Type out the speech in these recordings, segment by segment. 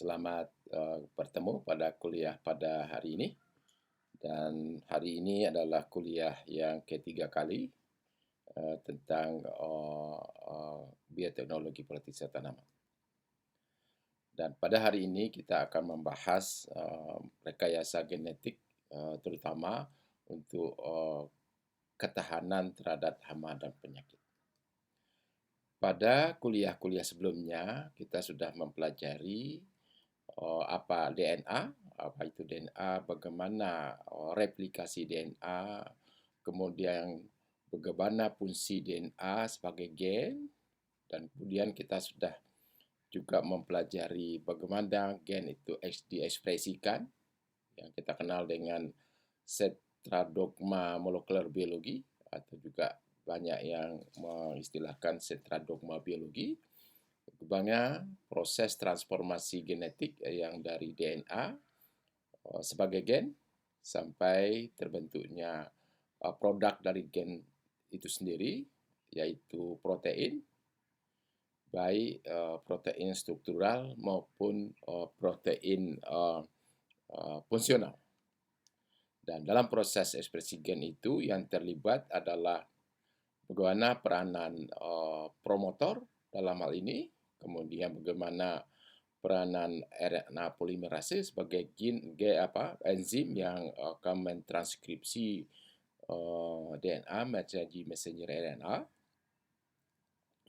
Selamat bertemu pada kuliah pada hari ini. Dan hari ini adalah kuliah yang ketiga kali tentang bioteknologi proteksi tanaman. Dan pada hari ini kita akan membahas rekayasa genetik terutama untuk ketahanan terhadap hama dan penyakit. Pada kuliah-kuliah sebelumnya kita sudah mempelajari apa DNA, apa itu DNA, bagaimana replikasi DNA, kemudian bagaimana fungsi DNA sebagai gen, dan kemudian kita sudah juga mempelajari bagaimana gen itu diekspresikan, yang kita kenal dengan sentra molekuler biologi, atau juga banyak yang mengistilahkan sentra biologi. Bagaimana proses transformasi genetik yang dari DNA sebagai gen sampai terbentuknya produk dari gen itu sendiri, yaitu protein, baik protein struktural maupun protein fungsional. Dan dalam proses ekspresi gen itu yang terlibat adalah bagaimana peranan promotor dalam hal ini, kemudian bagaimana peranan RNA polimerase sebagai enzim yang akan mentranskripsi DNA menjadi messenger RNA,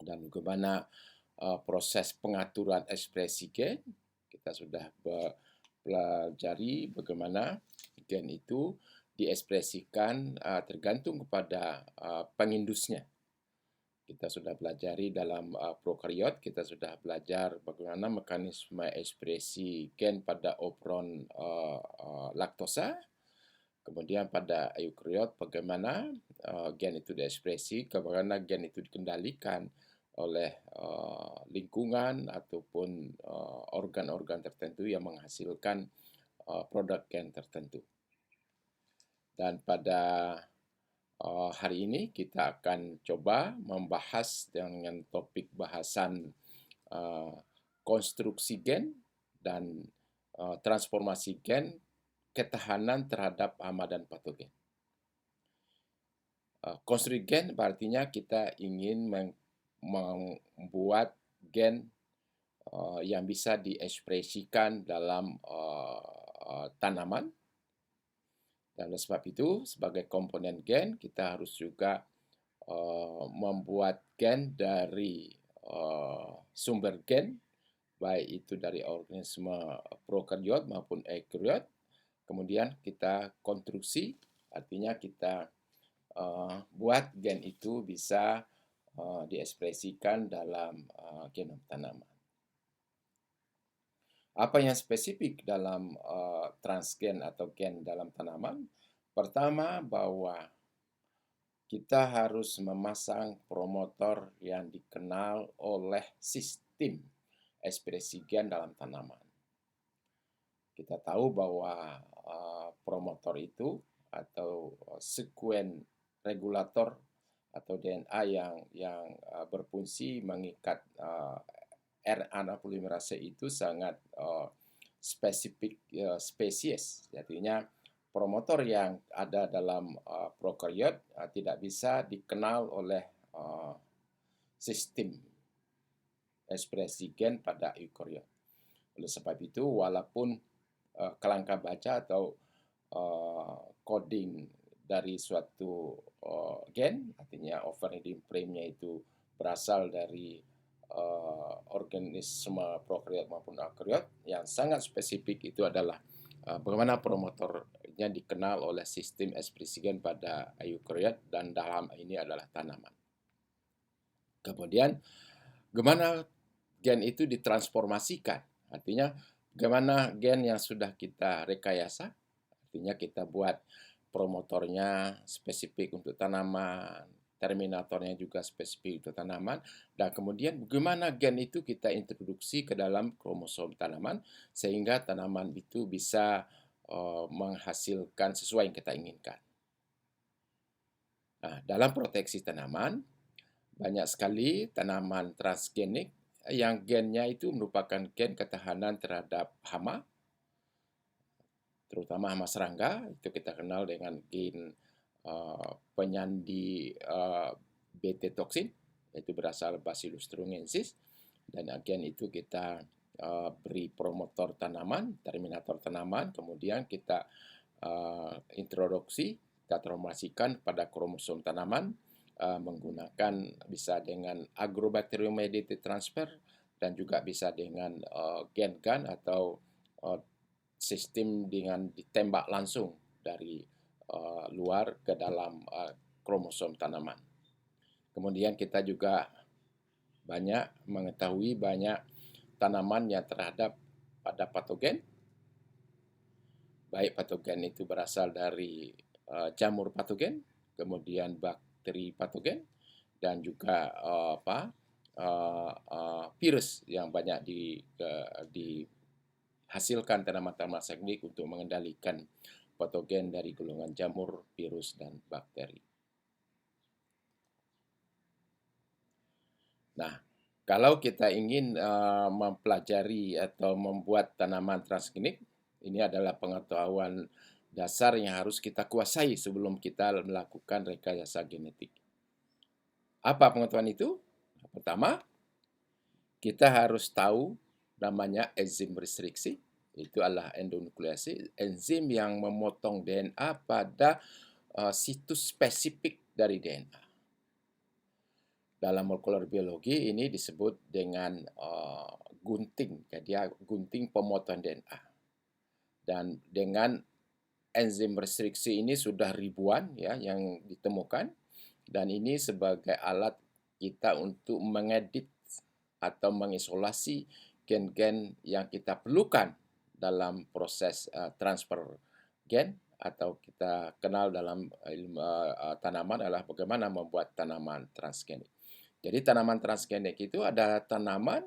dan bagaimana proses pengaturan ekspresi gen. Kita sudah pelajari bagaimana gen itu diekspresikan tergantung kepada pengindusnya. Kita sudah pelajari dalam prokariot, kita sudah belajar bagaimana mekanisme ekspresi gen pada operon laktosa. Kemudian pada eukariot bagaimana gen itu diekspresi, bagaimana gen itu dikendalikan oleh lingkungan ataupun organ-organ tertentu yang menghasilkan produk gen tertentu. Dan pada hari ini kita akan coba membahas dengan topik bahasan konstruksi gen dan transformasi gen, ketahanan terhadap hama dan patogen. Konstruksi gen artinya kita ingin membuat gen yang bisa diekspresikan dalam tanaman. Dan oleh sebab itu, sebagai komponen gen, kita harus juga membuat gen dari sumber gen, baik itu dari organisme prokariot maupun eukariot. Kemudian kita konstruksi, artinya kita buat gen itu bisa diekspresikan dalam genom tanaman. Apa yang spesifik dalam transgen atau gen dalam tanaman? Pertama, bahwa kita harus memasang promotor yang dikenal oleh sistem ekspresi gen dalam tanaman. Kita tahu bahwa promotor itu atau sekuen regulator atau DNA yang berfungsi mengikat RNA polimerase itu sangat spesifik spesies. Artinya promotor yang ada dalam prokariot tidak bisa dikenal oleh sistem ekspresi gen pada eukariot. Oleh sebab itu, walaupun kerangka baca atau coding dari suatu gen, artinya overriding frame-nya itu berasal dari organisme prokariot maupun eukariot, yang sangat spesifik itu adalah bagaimana promotornya dikenal oleh sistem ekspresi gen pada eukariot, dan dalam ini adalah tanaman. Kemudian, bagaimana gen itu ditransformasikan, artinya bagaimana gen yang sudah kita rekayasa, artinya kita buat promotornya spesifik untuk tanaman, terminatornya juga spesifik untuk tanaman, dan kemudian bagaimana gen itu kita introduksi ke dalam kromosom tanaman sehingga tanaman itu bisa menghasilkan sesuai yang kita inginkan. Nah, dalam proteksi tanaman, banyak sekali tanaman transgenik yang gennya itu merupakan gen ketahanan terhadap hama, terutama hama serangga, itu kita kenal dengan gen penyandi Bt toksin, yaitu berasal Bacillus thuringiensis, dan gen itu kita beri promotor tanaman, terminator tanaman, kemudian kita introduksi, kita transformasikan pada kromosom tanaman menggunakan bisa dengan agrobacterium mediated transfer dan juga bisa dengan gen gun atau sistem dengan ditembak langsung dari luar ke dalam kromosom tanaman. Kemudian kita juga banyak mengetahui banyak tanaman yang terhadap pada patogen. Baik patogen itu berasal dari jamur patogen, kemudian bakteri patogen, dan juga virus yang banyak dihasilkan tanaman-tanaman teknik untuk mengendalikan patogen dari golongan jamur, virus, dan bakteri. Nah, kalau kita ingin mempelajari atau membuat tanaman transgenik, ini adalah pengetahuan dasar yang harus kita kuasai sebelum kita melakukan rekayasa genetik. Apa pengetahuan itu? Pertama, kita harus tahu namanya enzim restriksi. Itu adalah endonuklease, enzim yang memotong DNA pada situs spesifik dari DNA. Dalam molekuler biologi ini disebut dengan gunting, jadi gunting pemotongan DNA. Dan dengan enzim restriksi ini sudah ribuan ya yang ditemukan, dan ini sebagai alat kita untuk mengedit atau mengisolasi gen-gen yang kita perlukan dalam proses transfer gen, atau kita kenal dalam ilmu tanaman adalah bagaimana membuat tanaman transgenik. Jadi tanaman transgenik itu adalah tanaman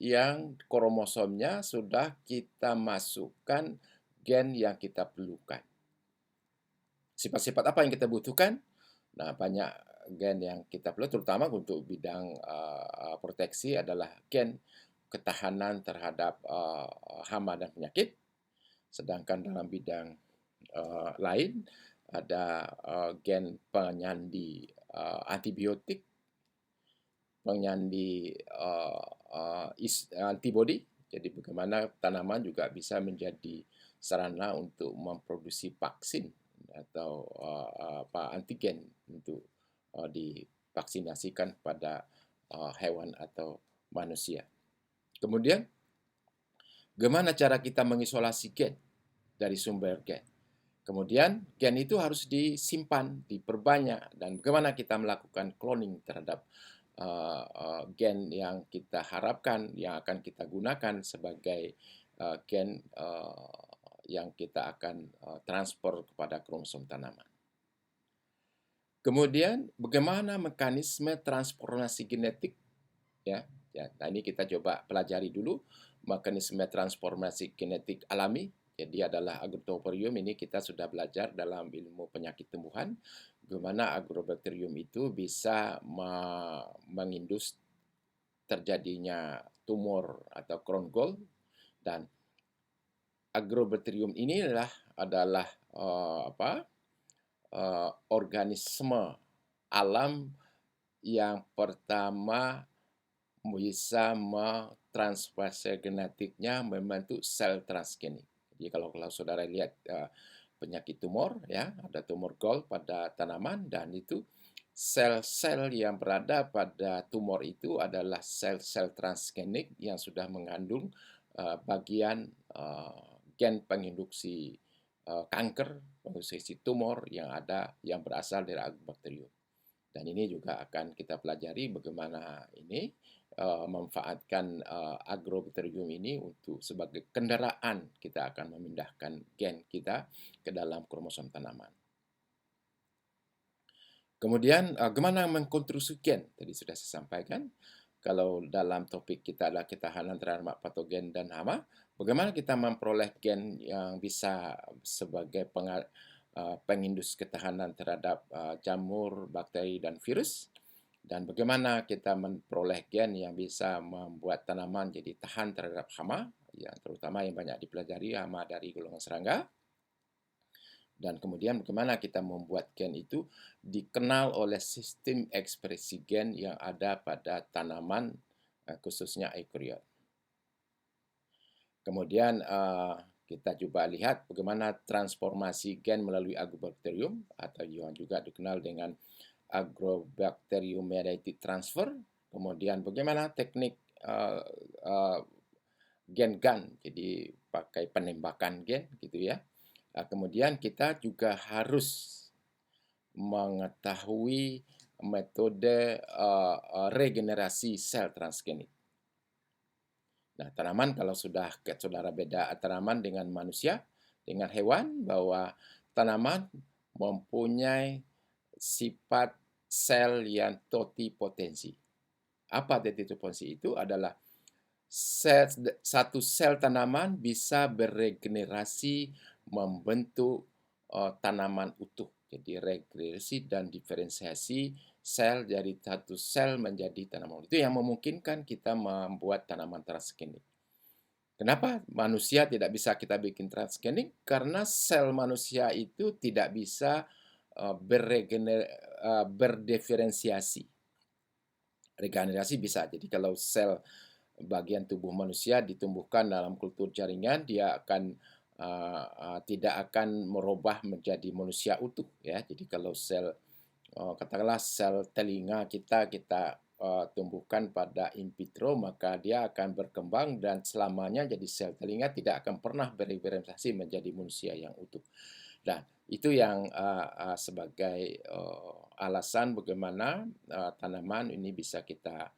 yang kromosomnya sudah kita masukkan gen yang kita perlukan. Sifat-sifat apa yang kita butuhkan? Nah, banyak gen yang kita perlu, terutama untuk bidang proteksi adalah gen ketahanan terhadap hama dan penyakit. Sedangkan dalam bidang lain ada gen penyandi antibiotik, penyandi antibody. Jadi bagaimana tanaman juga bisa menjadi sarana untuk memproduksi vaksin atau antigen untuk divaksinasikan pada hewan atau manusia. Kemudian, bagaimana cara kita mengisolasi gen dari sumber gen? Kemudian, gen itu harus disimpan, diperbanyak, dan bagaimana kita melakukan cloning terhadap gen yang kita harapkan yang akan kita gunakan sebagai gen yang kita akan transfer kepada kromosom tanaman. Kemudian bagaimana mekanisme transformasi genetik? Ya, nah ini kita coba pelajari dulu mekanisme transformasi genetik alami. Jadi adalah Agrobacterium ini kita sudah belajar dalam ilmu penyakit tumbuhan, bagaimana Agrobacterium itu bisa mengindus terjadinya tumor atau crown gall, dan Agrobacterium ini adalah organisme alam yang pertama bisa mentransfer genetiknya membentuk sel transgenik. Jadi kalau saudara lihat penyakit tumor, ya ada tumor gall pada tanaman, dan itu sel-sel yang berada pada tumor itu adalah sel-sel transgenik yang sudah mengandung bagian gen penginduksi kanker, penginduksi tumor yang berasal dari Agrobacterium. Dan ini juga akan kita pelajari bagaimana ini memanfaatkan Agrobacterium ini untuk sebagai kendaraan kita akan memindahkan gen kita ke dalam kromosom tanaman. Kemudian bagaimana mengkonstruksi gen? Tadi sudah saya sampaikan. Kalau dalam topik kita adalah ketahanan terhadap patogen dan hama, bagaimana kita memperoleh gen yang bisa sebagai pengindus ketahanan terhadap jamur, bakteri, dan virus? Dan bagaimana kita memperoleh gen yang bisa membuat tanaman jadi tahan terhadap hama, yang terutama yang banyak dipelajari, hama dari golongan serangga. Dan kemudian bagaimana kita membuat gen itu dikenal oleh sistem ekspresi gen yang ada pada tanaman, khususnya eukaryot. Kemudian kita coba lihat bagaimana transformasi gen melalui agrobacterium atau yang juga dikenal dengan Agrobacterium mediated transfer. Kemudian bagaimana teknik gen gun, jadi pakai penembakan gen gitu ya. Kemudian kita juga harus mengetahui metode regenerasi sel transgenik. Nah, tanaman kalau sudah saudara beda tanaman dengan manusia, dengan hewan, bahwa tanaman mempunyai sifat sel yang totipotensi. Apa totipotensi itu? Adalah satu sel tanaman bisa beregenerasi membentuk tanaman utuh. Jadi regenerasi dan diferensiasi sel dari satu sel menjadi tanaman. Itu yang memungkinkan kita membuat tanaman transgenik. Kenapa manusia tidak bisa kita bikin transgenik? Karena sel manusia itu tidak bisa berdiferensiasi. Regenerasi bisa. Jadi kalau sel bagian tubuh manusia ditumbuhkan dalam kultur jaringan, dia akan tidak akan merubah menjadi manusia utuh ya. Jadi kalau sel katakanlah sel telinga kita tumbuhkan pada in vitro, maka dia akan berkembang dan selamanya jadi sel telinga, tidak akan pernah berdiferensiasi menjadi manusia yang utuh. Nah, itu yang sebagai alasan bagaimana tanaman ini bisa kita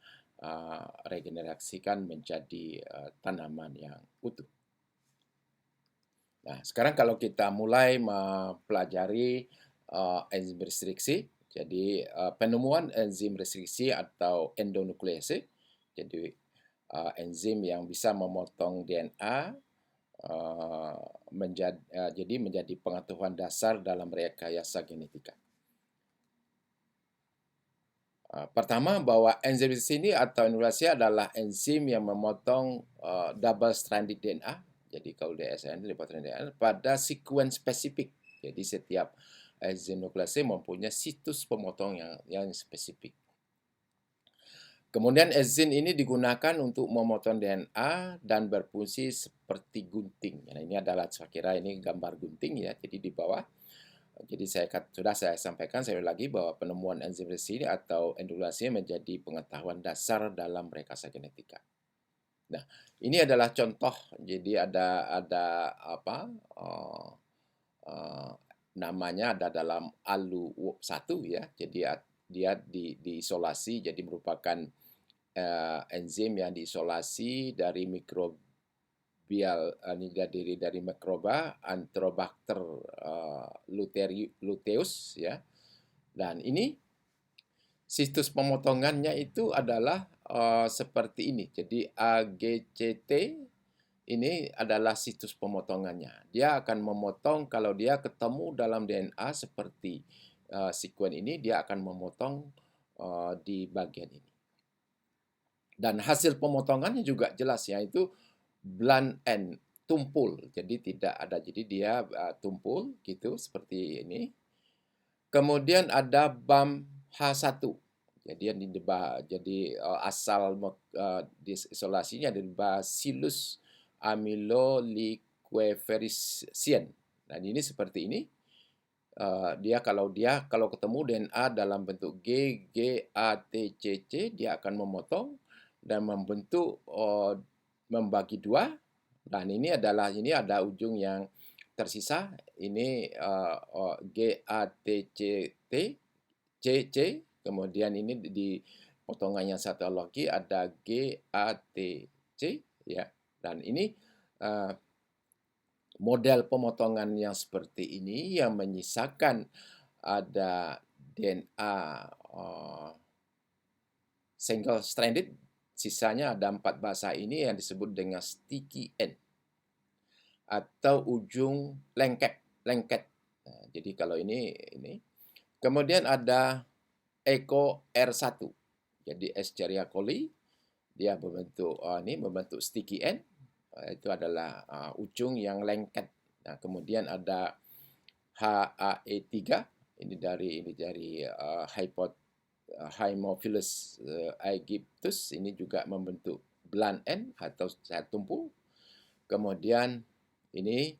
regenerasikan menjadi tanaman yang utuh. Nah, sekarang kalau kita mulai mempelajari enzim restriksi, jadi penemuan enzim restriksi atau endonuklease, jadi enzim yang bisa memotong DNA jadi menjadi pengetahuan dasar dalam rekayasa genetika. Pertama, bahwa enzim di sini atau endonuklease adalah enzim yang memotong double stranded DNA. Jadi kalau DSN DNA pada sekuen spesifik. Jadi setiap enzim nuklease mempunyai situs pemotong yang spesifik. Kemudian enzim ini digunakan untuk memotong DNA dan berfungsi seperti gunting. Nah, ini adalah saya kira ini gambar gunting ya. Jadi di bawah. Jadi sudah saya sampaikan sekali lagi bahwa penemuan enzim resini atau endonuklease menjadi pengetahuan dasar dalam rekayasa genetika. Nah, ini adalah contoh. Jadi ada apa? Namanya ada dalam ALU1 ya. Jadi dia diisolasi, jadi merupakan enzim yang diisolasi dari dari mikroba Enterobacter luteus ya. Dan ini situs pemotongannya itu adalah seperti ini. Jadi AGCT ini adalah situs pemotongannya. Dia akan memotong kalau dia ketemu dalam DNA seperti sekuen ini, dia akan memotong di bagian ini. Dan hasil pemotongannya juga jelas, yaitu blunt end, tumpul. Jadi tidak ada, jadi dia tumpul gitu seperti ini. Kemudian ada bump H1. Jadi asal isolasinya dari Bacillus amyloliquefaciens. Nah, ini seperti ini. Dia kalau ketemu DNA dalam bentuk G, A, T, C, C, dia akan memotong dan membentuk membagi dua. Dan ini ada ujung yang tersisa. Ini G, A, T, C, T, C, C. Kemudian ini di potongan yang satu lagi ada G, A, T, C. Ya. Dan ini model pemotongan yang seperti ini yang menyisakan ada DNA single stranded, sisanya ada 4 bahasa ini yang disebut dengan sticky end atau ujung lengket. Nah, jadi kalau ini. Kemudian ada Echo R1. Jadi Escherichia coli dia membentuk sticky end, itu adalah ujung yang lengket. Nah, kemudian ada HAE3, ini dari Haemophilus aegyptus, ini juga membentuk blunt end atau sayap tumpul. Kemudian ini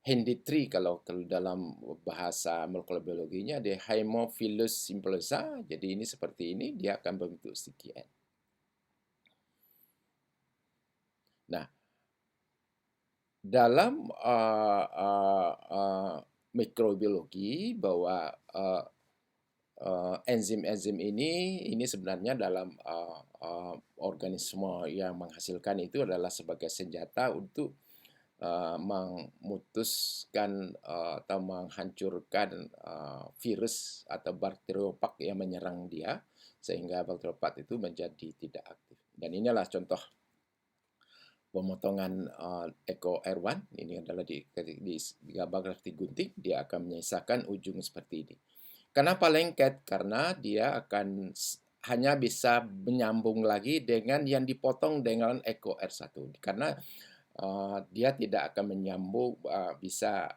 Hendy3 kalau dalam bahasa molekular biologinya dia Haemophilus simplosa. Jadi ini seperti ini, dia akan membentuk sticky end. Nah, dalam mikrobiologi bahwa enzim-enzim ini sebenarnya dalam organisme yang menghasilkan itu adalah sebagai senjata untuk memutuskan atau menghancurkan virus atau bakteriopak yang menyerang dia, sehingga bakteriopak itu menjadi tidak aktif. Dan inilah contoh pemotongan Echo R1. Ini adalah di gambar grafik gunting, dia akan menyisakan ujung seperti ini. Kenapa lengket? Karena dia akan hanya bisa menyambung lagi dengan yang dipotong dengan Echo R1. Karena dia tidak akan bisa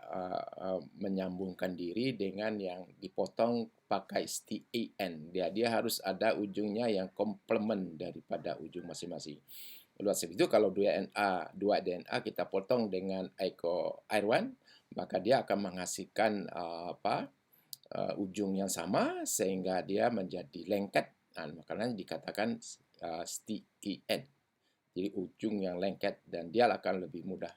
menyambungkan diri dengan yang dipotong pakai STEN. Dia harus ada ujungnya yang komplement daripada ujung masing-masing. Oleh sebab itu kalau dua DNA kita potong dengan Echo R1, maka dia akan menghasilkan ujung yang sama sehingga dia menjadi lengket. Makanya dikatakan sticky end. Jadi ujung yang lengket, dan dia akan lebih mudah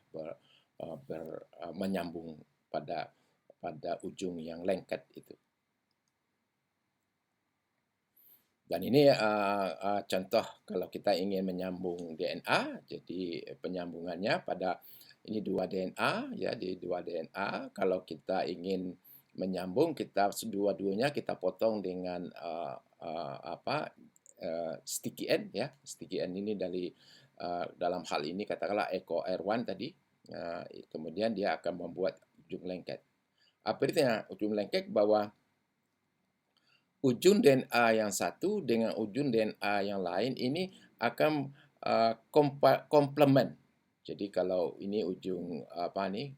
menyambung pada ujung yang lengket itu. Dan ini contoh kalau kita ingin menyambung DNA, jadi penyambungannya pada ini dua DNA ya, di dua DNA. Kalau kita ingin menyambung, kita dua-duanya kita potong dengan sticky end ya. Sticky end ini dari dalam hal ini katakanlah Echo R1 tadi, kemudian dia akan membuat ujung lengket. Apa artinya ujung lengket? Bahwa ujung DNA yang satu dengan ujung DNA yang lain ini akan komplement. Jadi kalau ini ujung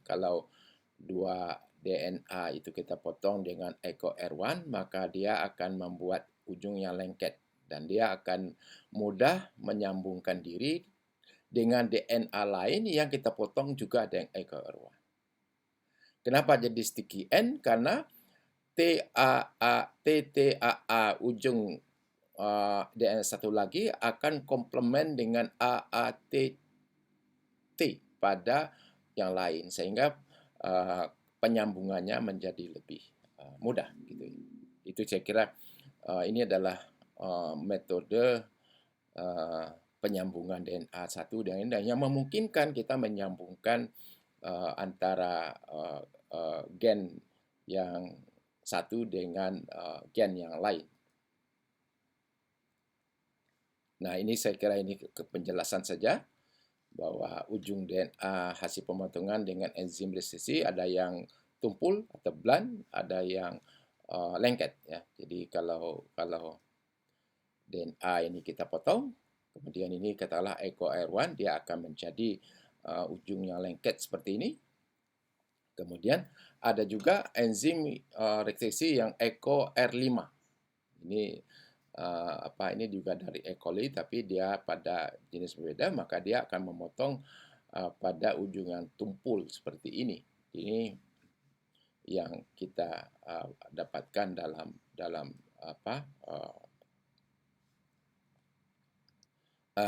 kalau dua DNA itu kita potong dengan Echo R1, maka dia akan membuat ujung yang lengket dan dia akan mudah menyambungkan diri dengan DNA lain yang kita potong juga dengan Echo R1. Kenapa jadi sticky end? Karena TTAA ujung DNA satu lagi akan komplement dengan AATT pada yang lain, sehingga penyambungannya menjadi lebih mudah gitu. Itu saya kira ini adalah metode penyambungan DNA satu dengan lain yang memungkinkan kita menyambungkan antara gen yang satu dengan gen yang lain. Nah, ini saya kira ini penjelasan saja bahwa ujung DNA hasil pemotongan dengan enzim resesi ada yang tumpul atau blunt, ada yang lengket ya. Jadi kalau DNA ini kita potong, kemudian ini katakanlah Echo R1, dia akan menjadi ujung yang lengket seperti ini. Kemudian ada juga enzim resesi yang Echo R5. Ini ini juga dari E. coli, tapi dia pada jenis berbeda, maka dia akan memotong pada ujung yang tumpul seperti ini. Ini yang kita dapatkan dalam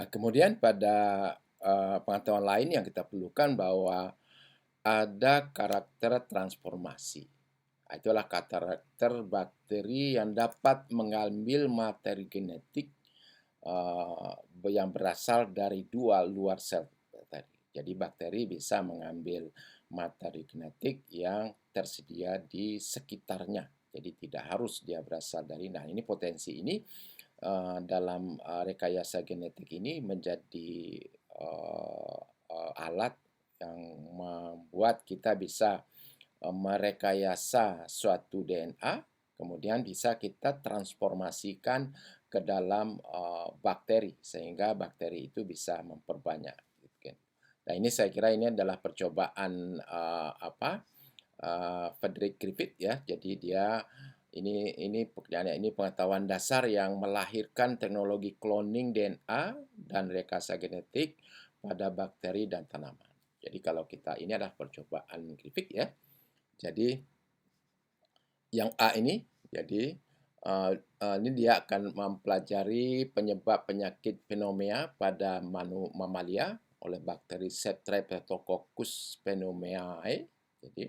kemudian pada pengetahuan lain yang kita perlukan bahwa ada karakter transformasi. Itulah karakter bakteri yang dapat mengambil materi genetik yang berasal dari dua luar sel tadi. Jadi bakteri bisa mengambil materi genetik yang tersedia di sekitarnya. Jadi tidak harus dia berasal dari. Nah, ini potensi ini dalam rekayasa genetik ini menjadi alat yang membuat kita bisa merekayasa suatu DNA kemudian bisa kita transformasikan ke dalam bakteri sehingga bakteri itu bisa memperbanyak. Gitu kan. Nah ini saya kira ini adalah percobaan Frederick Griffith ya. Jadi dia ini pengetahuan dasar yang melahirkan teknologi cloning DNA dan rekayasa genetik pada bakteri dan tanaman. Jadi kalau kita ini adalah percobaan Griffith ya. Jadi yang A ini, jadi ini dia akan mempelajari penyebab penyakit pneumonia pada mamalia oleh bakteri Streptococcus pneumoniae. Jadi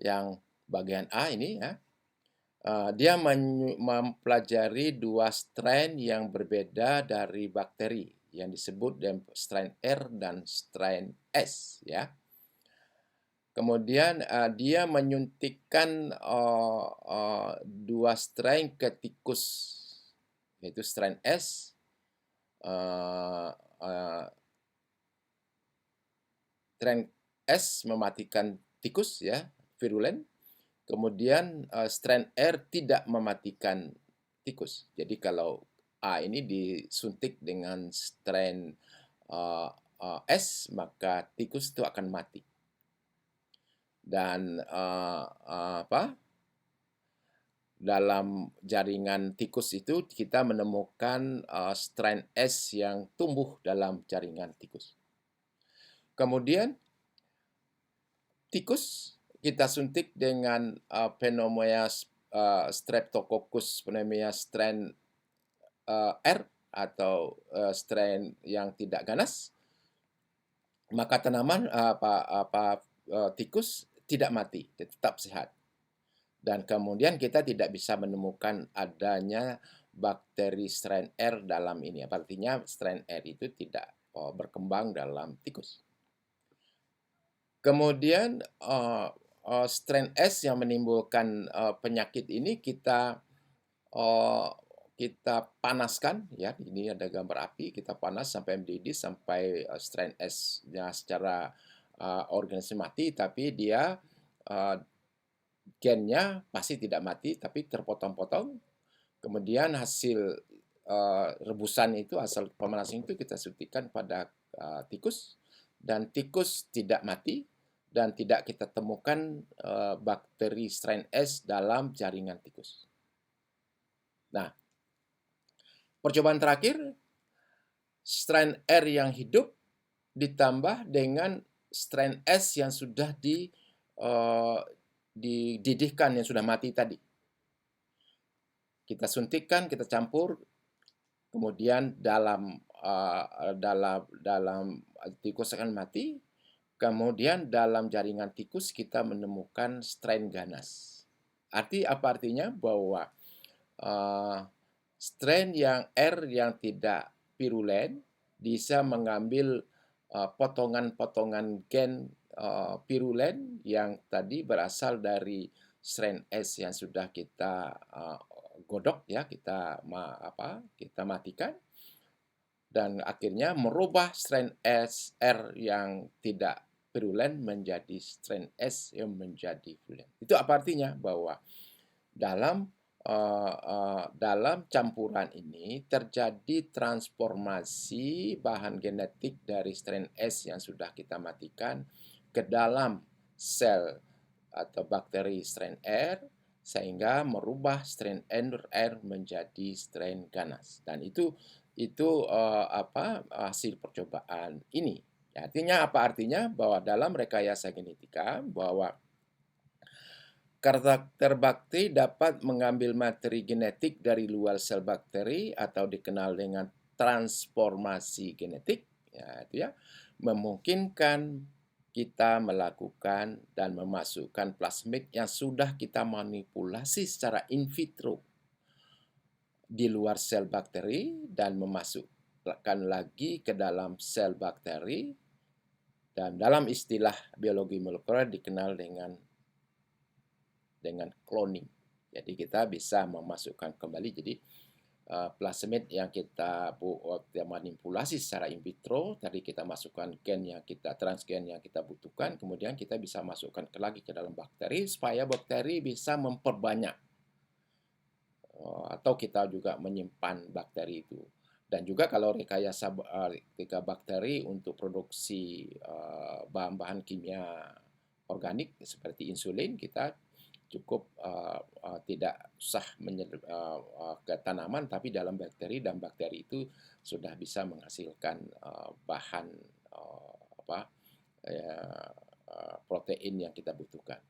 yang bagian A ini ya, dia mempelajari dua strain yang berbeda dari bakteri yang disebut strain R dan strain S ya. Kemudian dia menyuntikkan dua strain ke tikus, yaitu strain S. Strain S mematikan tikus ya, virulen. Kemudian strain R tidak mematikan tikus. Jadi kalau A ini disuntik dengan strain S, maka tikus itu akan mati. Dan dalam jaringan tikus itu kita menemukan strain S yang tumbuh dalam jaringan tikus. Kemudian tikus kita suntik dengan pneumonia Streptococcus pneumonia strain R atau strain yang tidak ganas, maka tanaman tikus tidak mati, tetap sehat. Dan kemudian kita tidak bisa menemukan adanya bakteri strain R dalam ini. Artinya strain R itu tidak berkembang dalam tikus. Kemudian strain S yang menimbulkan penyakit ini kita panaskan ya. Ini ada gambar api, kita panas sampai mendidih sampai strain S-nya secara organisme mati, tapi dia gennya pasti tidak mati, tapi terpotong-potong. Kemudian hasil rebusan itu, hasil pemanasan itu kita suntikkan pada tikus, dan tikus tidak mati, dan tidak kita temukan bakteri strain S dalam jaringan tikus. Nah, percobaan terakhir, strain R yang hidup ditambah dengan strain S yang sudah dididihkan, yang sudah mati tadi. Kita suntikkan, kita campur, kemudian dalam tikus akan mati. Kemudian dalam jaringan tikus kita menemukan strain ganas. Apa artinya? Bahwa strain yang R yang tidak virulen bisa mengambil potongan-potongan gen virulen yang tadi berasal dari strain S yang sudah kita godok ya, kita matikan, dan akhirnya merubah strain S R yang tidak virulen menjadi strain S yang menjadi virulen. Itu apa artinya? Bahwa dalam campuran ini terjadi transformasi bahan genetik dari strain S yang sudah kita matikan ke dalam sel atau bakteri strain R, sehingga merubah strain R menjadi strain ganas. Dan itu hasil percobaan ini. Artinya apa? Artinya bahwa dalam rekayasa genetika bahwa karakter bakteri dapat mengambil materi genetik dari luar sel bakteri atau dikenal dengan transformasi genetik, ya, itu ya, memungkinkan kita melakukan dan memasukkan plasmid yang sudah kita manipulasi secara in vitro di luar sel bakteri dan memasukkan lagi ke dalam sel bakteri, dan dalam istilah biologi molekuler dikenal dengan cloning. Jadi kita bisa memasukkan kembali, jadi plasmid yang kita manipulasi secara in vitro, tadi kita masukkan transgen yang kita butuhkan, kemudian kita bisa masukkan lagi ke dalam bakteri supaya bakteri bisa memperbanyak atau kita juga menyimpan bakteri itu. Dan juga kalau rekayasa ketika bakteri untuk produksi bahan-bahan kimia organik seperti insulin, kita cukup tidak usah ke tanaman, tapi dalam bakteri, dan bakteri itu sudah bisa menghasilkan bahan apa protein yang kita butuhkan.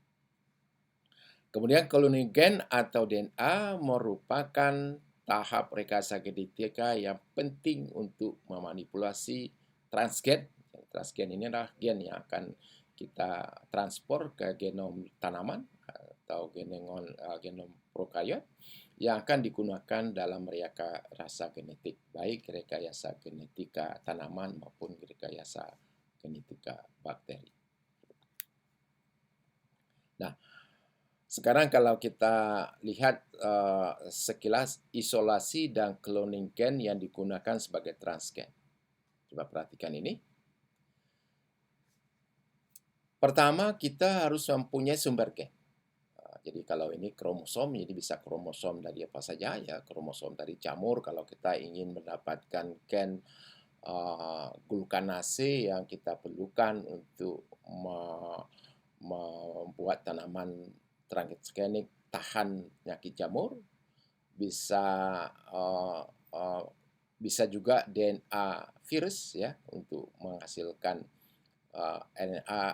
Kemudian cloning gen atau DNA merupakan tahap rekayasa genetika yang penting untuk memanipulasi transgen. Transgen ini adalah gen yang akan kita transport ke genom tanaman atau genom prokariot yang akan digunakan dalam rekayasa genetik, baik rekayasa genetika tanaman maupun rekayasa genetika bakteri. Nah, sekarang kalau kita lihat sekilas isolasi dan cloning gen yang digunakan sebagai transgen. Coba perhatikan ini. Pertama, kita harus mempunyai sumber gen. Jadi kalau ini kromosom, jadi bisa kromosom dari apa saja, ya kromosom dari jamur. Kalau kita ingin mendapatkan gen glukanase yang kita perlukan untuk membuat tanaman transgenik tahan penyakit jamur, bisa juga DNA virus ya untuk menghasilkan RNA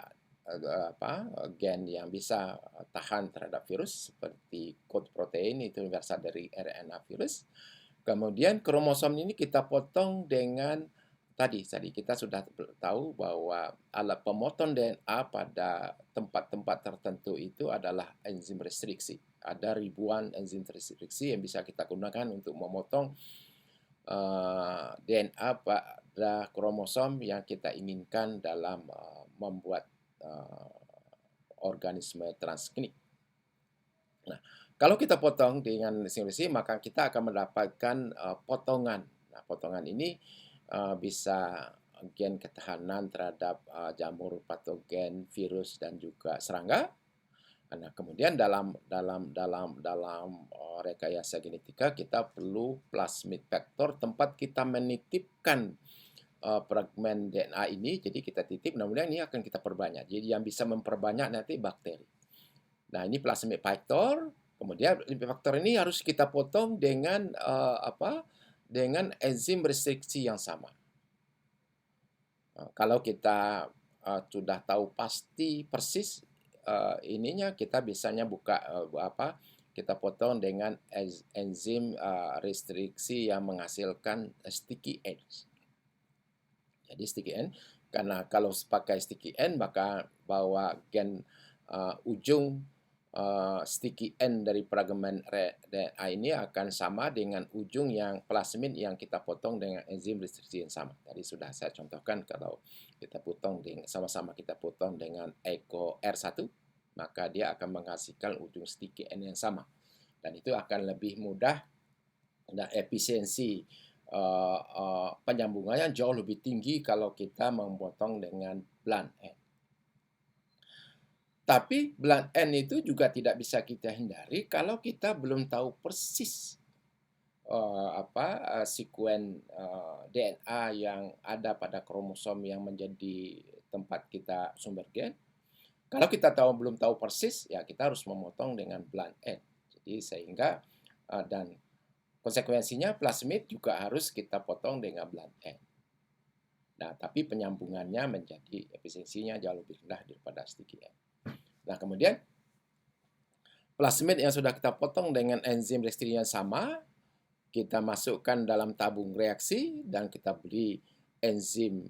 gen yang bisa tahan terhadap virus seperti kod protein itu berasal dari RNA virus. Kemudian kromosom ini kita potong dengan tadi kita sudah tahu bahwa alat pemotong DNA pada tempat-tempat tertentu itu adalah enzim restriksi. Ada ribuan enzim restriksi yang bisa kita gunakan untuk memotong DNA pada kromosom yang kita inginkan dalam membuat organisme transgenik. Nah, kalau kita potong dengan enzim restriksi, maka kita akan mendapatkan potongan. Nah, potongan ini bisa gen ketahanan terhadap jamur, patogen, virus, dan juga serangga. Nah, kemudian dalam rekayasa genetika kita perlu plasmid vector, tempat kita menitipkan fragmen DNA ini. Jadi kita titip, kemudian ini akan kita perbanyak. Jadi yang bisa memperbanyak nanti bakteri. Nah, ini plasmid vector. Kemudian faktor ini harus kita potong dengan dengan enzim restriksi yang sama. Kalau kita sudah tahu pasti persis ininya, kita biasanya kita potong dengan enzim restriksi yang menghasilkan sticky ends. Jadi sticky end, karena kalau pakai sticky end maka bahwa gen ujung sticky end dari fragmen DNA ini akan sama dengan ujung yang plasmid yang kita potong dengan enzim restriksi yang sama. Tadi sudah saya contohkan, kalau kita potong sama-sama kita potong dengan Eco R1, maka dia akan menghasilkan ujung sticky end yang sama. Dan itu akan lebih mudah dan efisiensi penyambungannya jauh lebih tinggi kalau kita memotong dengan blunt end. Tapi blunt end itu juga tidak bisa kita hindari kalau kita belum tahu persis sekuen DNA yang ada pada kromosom yang menjadi tempat kita sumber gen. Kalau kita belum tahu persis, ya kita harus memotong dengan blunt end. Jadi sehingga dan konsekuensinya plasmid juga harus kita potong dengan blunt end. Nah, tapi penyambungannya menjadi efisiensinya jauh lebih rendah daripada sticky end. Nah, kemudian plasmid yang sudah kita potong dengan enzim restriksi yang sama, kita masukkan dalam tabung reaksi dan kita beri enzim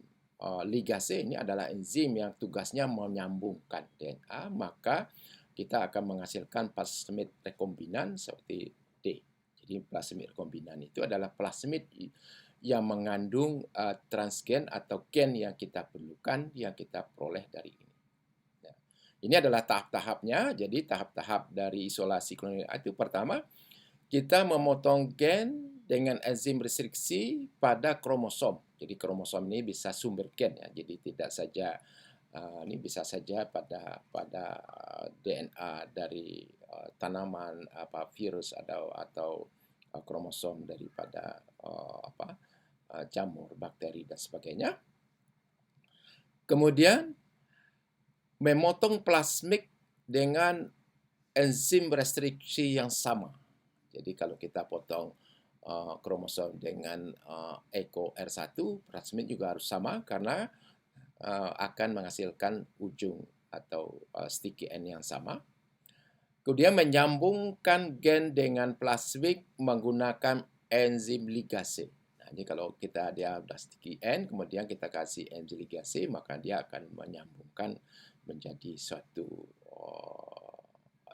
ligase. Ini adalah enzim yang tugasnya menyambungkan DNA, maka kita akan menghasilkan plasmid rekombinan seperti D. Jadi plasmid rekombinan itu adalah plasmid yang mengandung transgen atau gen yang kita perlukan, yang kita peroleh dari ini. Nah, ini adalah tahap-tahapnya. Jadi tahap-tahap dari isolasi kloning itu pertama, kita memotong gen dengan enzim restriksi pada kromosom. Jadi kromosom ini bisa sumber gen ya. Jadi tidak saja Ini bisa saja pada DNA dari tanaman, virus atau kromosom daripada jamur, bakteri dan sebagainya. Kemudian memotong plasmid dengan enzim restriksi yang sama. Jadi kalau kita potong kromosom dengan eko R1, plasmid juga harus sama karena akan menghasilkan ujung atau sticky end yang sama. Kemudian menyambungkan gen dengan plasmid menggunakan enzim ligase. Nah, jadi kalau dia sudah sticky end, kemudian kita kasih enzim ligase, maka dia akan menyambungkan menjadi suatu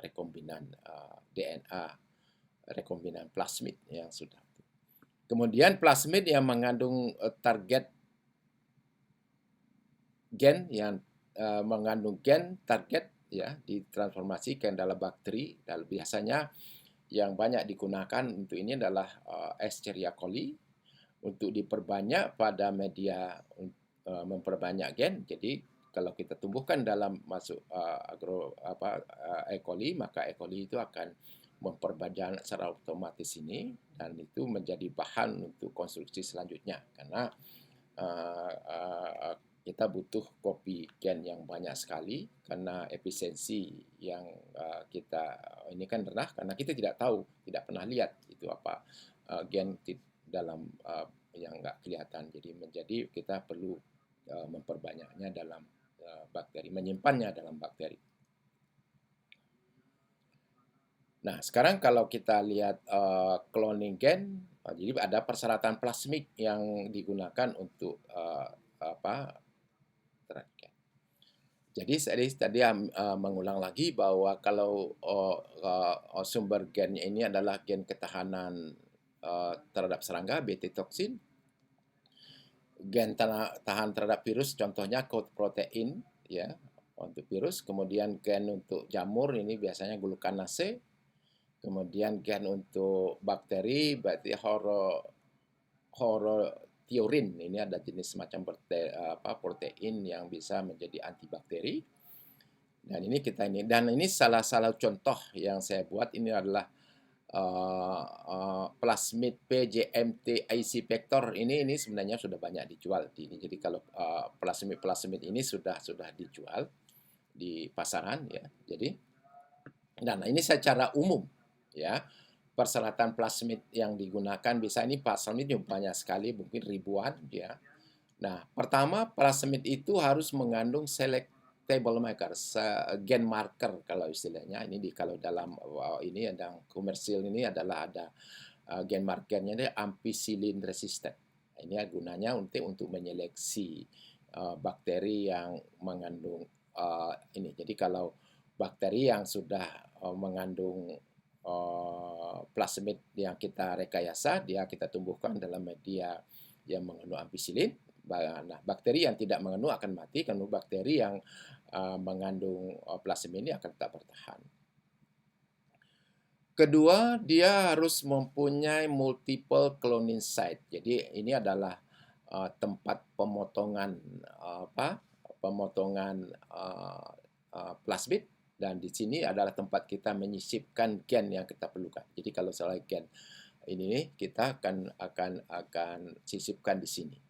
rekombinan DNA, rekombinan plasmid yang sudah. Kemudian plasmid yang mengandung target gen yang mengandung gen target ya ditransformasikan dalam bakteri, dan biasanya yang banyak digunakan untuk ini adalah Escherichia coli untuk diperbanyak pada media memperbanyak gen. Jadi kalau kita tumbuhkan dalam masuk E. coli, maka E. coli itu akan memperbanyak secara otomatis ini, dan itu menjadi bahan untuk konstruksi selanjutnya karena kita butuh kopi gen yang banyak sekali karena efisiensi yang kita ini kan rendah karena kita tidak tahu, tidak pernah lihat itu apa gen dalam yang nggak kelihatan. Jadi kita perlu memperbanyaknya dalam bakteri, menyimpannya dalam bakteri. Nah, sekarang kalau kita lihat cloning gen, jadi ada persyaratan plasmid yang digunakan untuk Jadi saya tadi mengulang lagi bahwa kalau sumber gennya ini adalah gen ketahanan terhadap serangga, Bt toksin, gen tahan terhadap virus, contohnya coat protein ya untuk virus, kemudian gen untuk jamur ini biasanya glukanase, kemudian gen untuk bakteri berarti horotiurin, ini ada jenis semacam protein yang bisa menjadi antibakteri. Dan ini salah contoh yang saya buat ini adalah plasmid PGMT IC vector ini sebenarnya sudah banyak dijual jadi kalau plasmid ini sudah dijual di pasaran ya. Jadi dan ini secara umum ya, persyaratan plasmid yang digunakan bisa ini plasmid banyak sekali, mungkin ribuan ya. Nah, pertama plasmid itu harus mengandung selectable marker, gen marker kalau istilahnya. Kalau dalam ini yang komersil ini adalah ada gen markernya ini ampicillin resistant. Ini gunanya untuk menyeleksi bakteri yang mengandung ini. Jadi kalau bakteri yang sudah mengandung plasmid yang kita rekayasa, kita tumbuhkan dalam media yang mengandung ampicillin. Nah, bakteri yang tidak mengandung akan mati, karena bakteri yang mengandung plasmid ini akan tetap bertahan. Kedua, dia harus mempunyai multiple cloning site. Jadi ini adalah tempat pemotongan plasmid, dan di sini adalah tempat kita menyisipkan gen yang kita perlukan. Jadi kalau soal gen ini kita akan sisipkan di sini.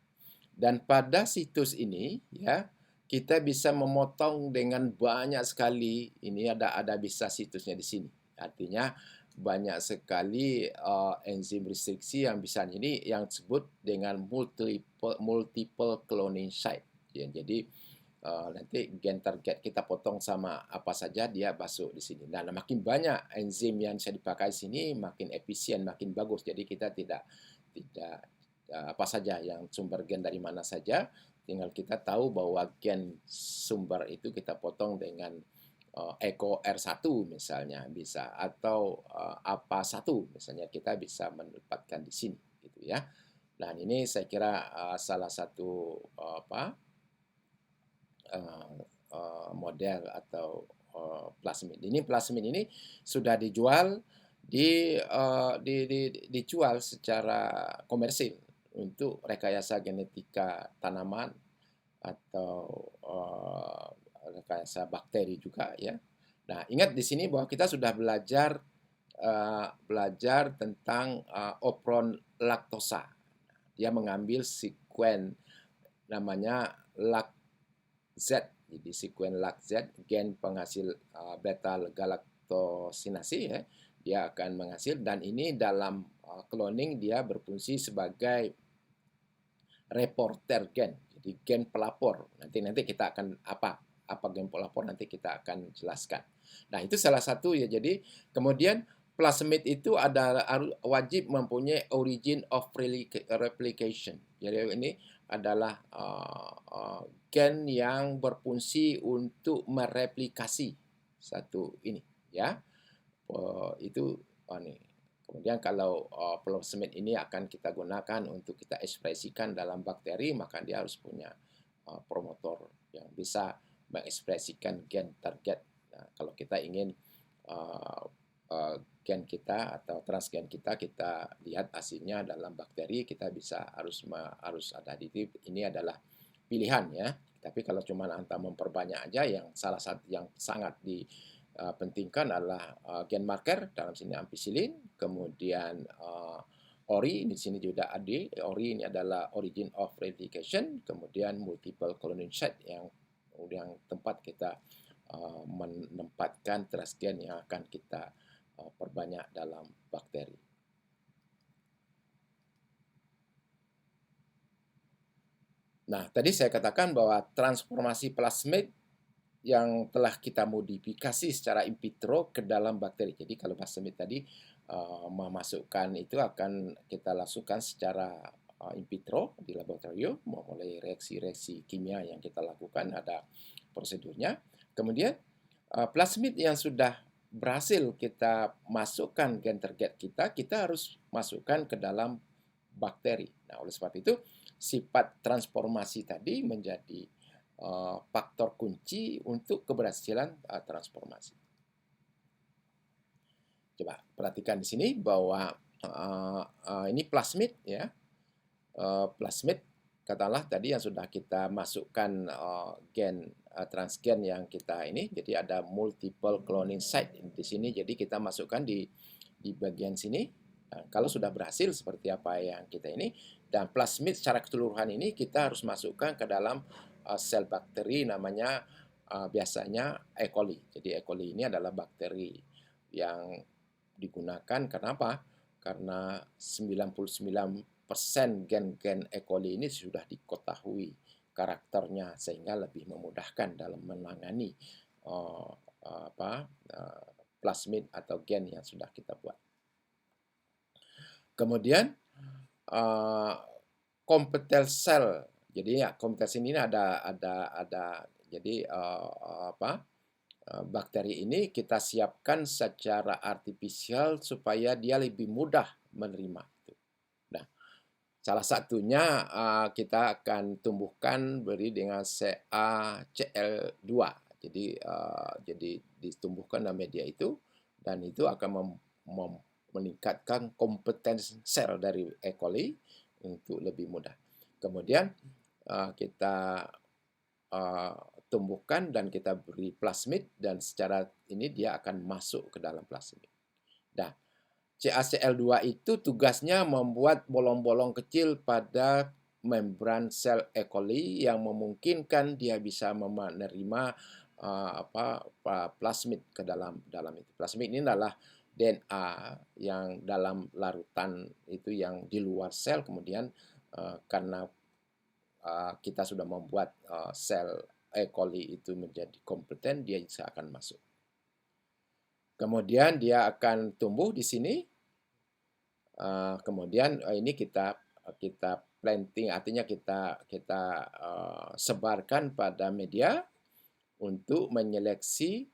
Dan pada situs ini ya kita bisa memotong dengan banyak sekali. Ini ada bisa situsnya di sini. Artinya banyak sekali enzim restriksi yang bisa ini yang disebut dengan multiple cloning site. Ya, jadi nanti gen target kita potong sama apa saja dia masuk di sini. Nah, makin banyak enzim yang bisa dipakai di sini, makin efisien, makin bagus. Jadi kita tidak apa saja yang sumber gen dari mana saja, tinggal kita tahu bahwa gen sumber itu kita potong dengan eko R1 misalnya bisa, atau APA1 misalnya kita bisa mendapatkan di sini gitu ya. Nah, ini saya kira salah satu model atau plasmid. Plasmid ini sudah dijual dijual secara komersil untuk rekayasa genetika tanaman atau rekayasa bakteri juga ya. Nah, ingat di sini bahwa kita sudah belajar tentang opron laktosa. Dia mengambil sekuen namanya LAC-Z. Jadi sekuen LAC-Z, gen penghasil beta galaktosinasi ya, dia akan menghasil, dan ini dalam cloning dia berfungsi sebagai reporter gen. Jadi gen pelapor. Nanti kita akan apa gen pelapor nanti kita akan jelaskan. Nah, itu salah satu ya. Jadi kemudian plasmid itu adalah wajib mempunyai origin of replication. Jadi ini adalah gen yang berfungsi untuk mereplikasi satu ini ya. Itu nih. Kemudian kalau plasmid ini akan kita gunakan untuk kita ekspresikan dalam bakteri, maka dia harus punya promotor yang bisa mengekspresikan gen target. Nah, kalau kita ingin gen kita atau transgen kita lihat hasilnya dalam bakteri, kita harus ada aditif. Ini adalah pilihan ya. Tapi kalau cuma antara memperbanyak aja, yang salah satu yang sangat pentingkan adalah gen marker, dalam sini ampicillin, kemudian ORI, di sini juga ada ORI, ini adalah origin of replication, kemudian multiple cloning site yang tempat kita menempatkan transgen yang akan kita perbanyak dalam bakteri. Nah, tadi saya katakan bahwa transformasi plasmid yang telah kita modifikasi secara in vitro ke dalam bakteri. Jadi kalau plasmid tadi memasukkan itu akan kita lakukan secara in vitro di laboratorium, mulai reaksi-reaksi kimia yang kita lakukan, ada prosedurnya. Kemudian plasmid yang sudah berhasil kita masukkan gen target kita harus masukkan ke dalam bakteri. Nah, oleh sebab itu sifat transformasi tadi menjadi faktor kunci untuk keberhasilan transformasi. Coba perhatikan di sini bahwa ini plasmid ya. Plasmid katakanlah tadi yang sudah kita masukkan gen transgen yang kita ini, jadi ada multiple cloning site di sini, jadi kita masukkan di bagian sini. Nah, kalau sudah berhasil seperti apa yang kita ini, dan plasmid secara keseluruhan ini kita harus masukkan ke dalam sel bakteri namanya biasanya E. coli. Jadi E. coli ini adalah bakteri yang digunakan karena apa? Karena 99% gen-gen E. coli ini sudah diketahui karakternya sehingga lebih memudahkan dalam menangani plasmid atau gen yang sudah kita buat. Kemudian kompetel sel. Jadi ya kompetensi ini ada jadi bakteri ini kita siapkan secara artifisial supaya dia lebih mudah menerima. Nah, salah satunya kita akan tumbuhkan beri dengan CaCl2. Jadi ditumbuhkan dalam media itu, dan itu akan meningkatkan kompetensi sel dari E. coli untuk lebih mudah. Kemudian kita tumbuhkan dan kita beri plasmid, dan secara ini dia akan masuk ke dalam plasmid. Nah, CaCl2 itu tugasnya membuat bolong-bolong kecil pada membran sel E. coli yang memungkinkan dia bisa menerima plasmid ke dalam itu. Plasmid ini adalah DNA yang dalam larutan itu yang di luar sel, kemudian karena kita sudah membuat sel E. coli itu menjadi kompeten, dia bisa akan masuk. Kemudian dia akan tumbuh di sini. Kemudian ini kita planting, artinya kita sebarkan pada media untuk menyeleksi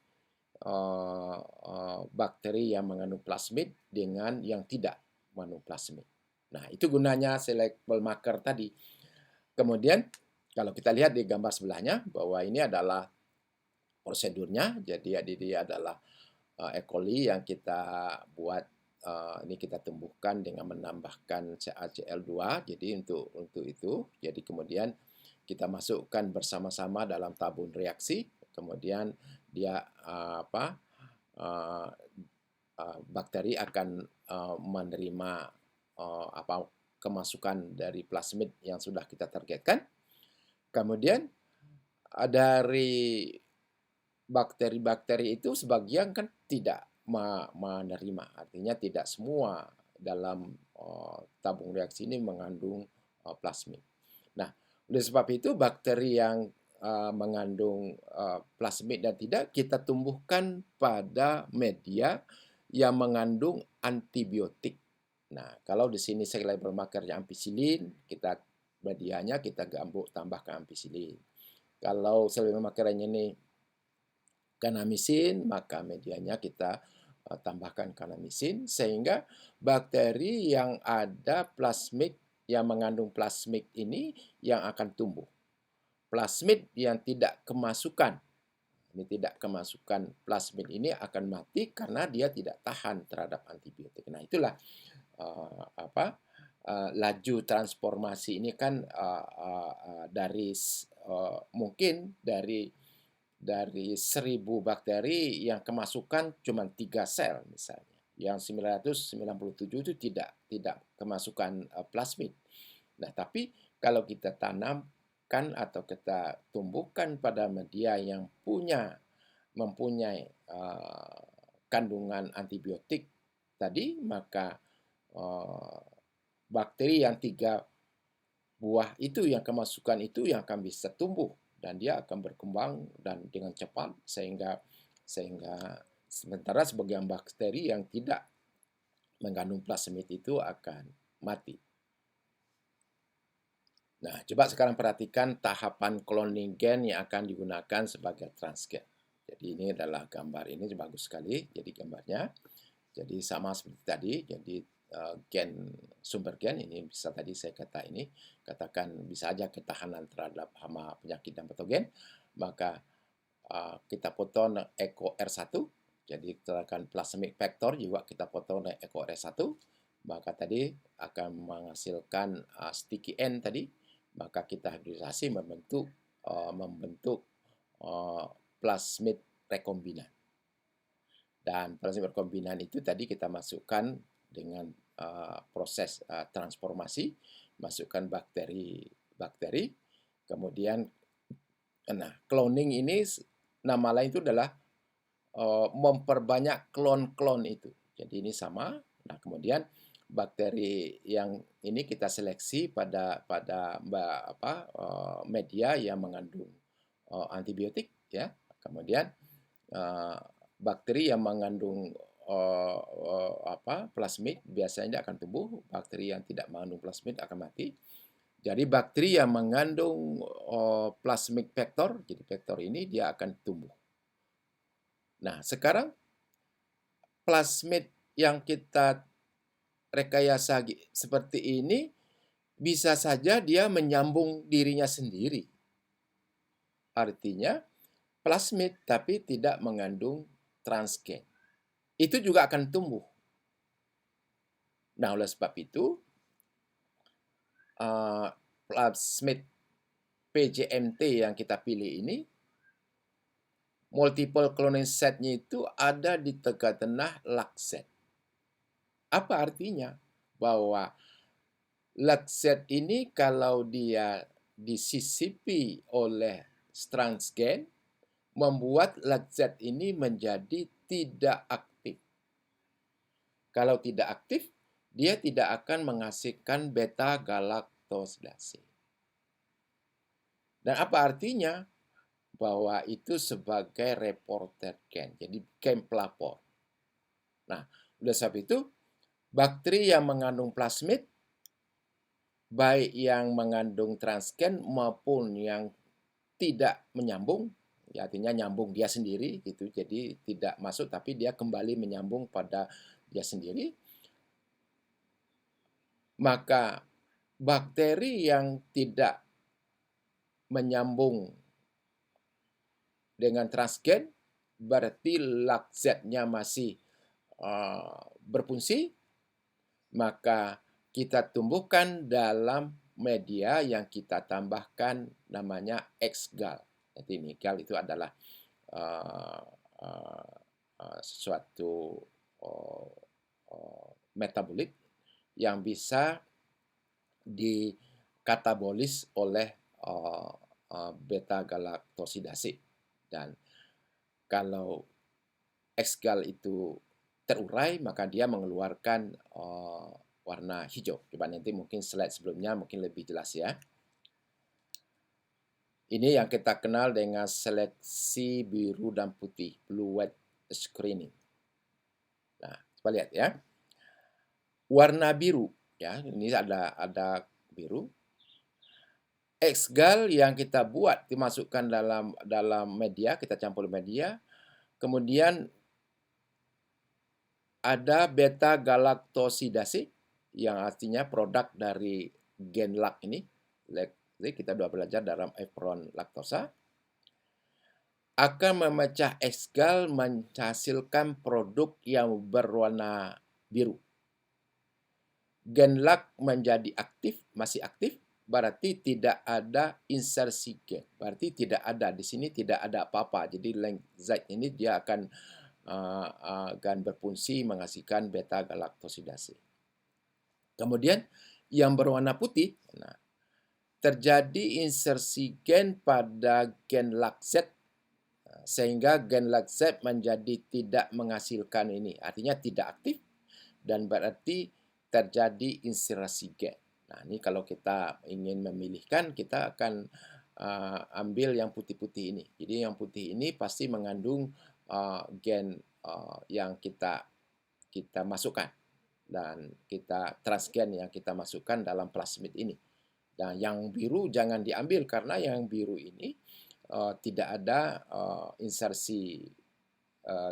bakteri yang mengandung plasmid dengan yang tidak mengandung plasmid. Nah, itu gunanya selectable marker tadi. Kemudian kalau kita lihat di gambar sebelahnya bahwa ini adalah prosedurnya. Jadi dia adalah E. coli yang kita buat, ini kita tumbuhkan dengan menambahkan CaCl2. Jadi untuk itu, jadi kemudian kita masukkan bersama-sama dalam tabung reaksi. kemudian dia bakteri akan menerima kemasukan dari plasmid yang sudah kita targetkan. Kemudian dari bakteri-bakteri itu sebagian kan tidak menerima, artinya tidak semua dalam tabung reaksi ini mengandung plasmid. Nah, oleh sebab itu bakteri yang mengandung plasmid dan tidak kita tumbuhkan pada media yang mengandung antibiotik. Nah, kalau di sini soluble markernya ampicillin, medianya kita gambut tambahkan ampicillin. Kalau soluble markernya ini kanamisin, maka medianya kita tambahkan kanamisin sehingga bakteri yang ada plasmid yang mengandung plasmid ini yang akan tumbuh. Plasmid yang tidak kemasukan plasmid ini akan mati karena dia tidak tahan terhadap antibiotik. Nah, itulah laju transformasi ini kan mungkin dari 1.000 bakteri yang kemasukan cuma 3 sel misalnya. Yang 997 itu tidak kemasukan plasmid. Nah, tapi kalau kita tanamkan atau kita tumbuhkan pada media yang mempunyai kandungan antibiotik tadi, maka bakteri yang 3 buah itu yang kemasukan itu yang akan bisa tumbuh dan dia akan berkembang dan dengan cepat sehingga sementara sebagian bakteri yang tidak mengandung plasmid itu akan mati. Nah, coba sekarang perhatikan tahapan cloning gen yang akan digunakan sebagai transgen. Jadi ini adalah gambar ini bagus sekali. Jadi gambarnya, jadi sama seperti tadi. Jadi sumber gen ini bisa tadi saya katakan bisa aja ketahanan terhadap hama, penyakit dan patogen. Maka kita potong Eco R1. Jadi kita akan plasmid vector juga kita potong Eco R1. Maka tadi akan menghasilkan sticky end tadi. Maka kita hibridisasi membentuk plasmid rekombinan. Dan plasmid rekombinan itu tadi kita masukkan dengan proses transformasi, masukkan bakteri, kemudian cloning ini nama lain itu adalah memperbanyak klon-klon itu. Jadi ini sama. Nah, kemudian bakteri yang ini kita seleksi pada media yang mengandung antibiotik ya. Kemudian bakteri yang mengandung plasmid biasanya akan tumbuh, bakteri yang tidak mengandung plasmid akan mati. Jadi bakteri yang mengandung plasmid vector, jadi vektor ini dia akan tumbuh. Nah, sekarang plasmid yang kita rekayasa seperti ini bisa saja dia menyambung dirinya sendiri. Artinya plasmid tapi tidak mengandung transgen. Itu juga akan tumbuh. Nah, oleh sebab itu plasmid PJMT yang kita pilih ini multiple cloning set-nya itu ada di tengah-tengah lag set. Apa artinya? Bahwa lag set ini kalau dia disisipi oleh transgen, membuat lag set ini menjadi tidak aktif. Kalau tidak aktif, dia tidak akan menghasilkan beta-galaktosidase. Dan apa artinya? Bahwa itu sebagai reporter gen, jadi gen pelapor. Nah, oleh sebab itu, bakteri yang mengandung plasmid, baik yang mengandung transgen maupun yang tidak menyambung, ya artinya nyambung dia sendiri, gitu. Jadi tidak masuk, tapi dia kembali menyambung pada dia sendiri. Maka bakteri yang tidak menyambung dengan transgen, berarti lag Z-nya masih berfungsi, maka kita tumbuhkan dalam media yang kita tambahkan namanya X-gal. Jadi gal itu adalah uh, uh, sesuatu metabolit yang bisa dikatabolis oleh beta galaktosidase. Dan kalau X-gal itu terurai, maka dia mengeluarkan warna hijau. Coba nanti mungkin slide sebelumnya mungkin lebih jelas ya. Ini yang kita kenal dengan seleksi biru dan putih, blue white screening. Nah, coba lihat ya. Warna biru ya, ini ada biru. X-gal yang kita buat dimasukkan dalam media, kita campur media. Kemudian ada beta galaktosidase yang artinya produk dari gen lak ini. Kita sudah belajar dalam efron laktosa. Akan memecah X-gal menghasilkan produk yang berwarna biru. Gen lak menjadi aktif, masih aktif, berarti tidak ada insersi gen. Berarti tidak ada, di sini tidak ada apa-apa. Jadi length Z ini dia akan berfungsi menghasilkan beta galaktosidase. Kemudian yang berwarna putih, nah, terjadi insersi gen pada gen lak Z sehingga gen lak Z menjadi tidak menghasilkan ini, artinya tidak aktif dan berarti terjadi insersi gen. Nah, ini kalau kita ingin memilihkan, kita akan ambil yang putih-putih ini. Jadi yang putih ini pasti mengandung gen yang kita masukkan dan kita transgen yang kita masukkan dalam plasmid ini. Dan yang biru jangan diambil karena yang biru ini tidak ada insersi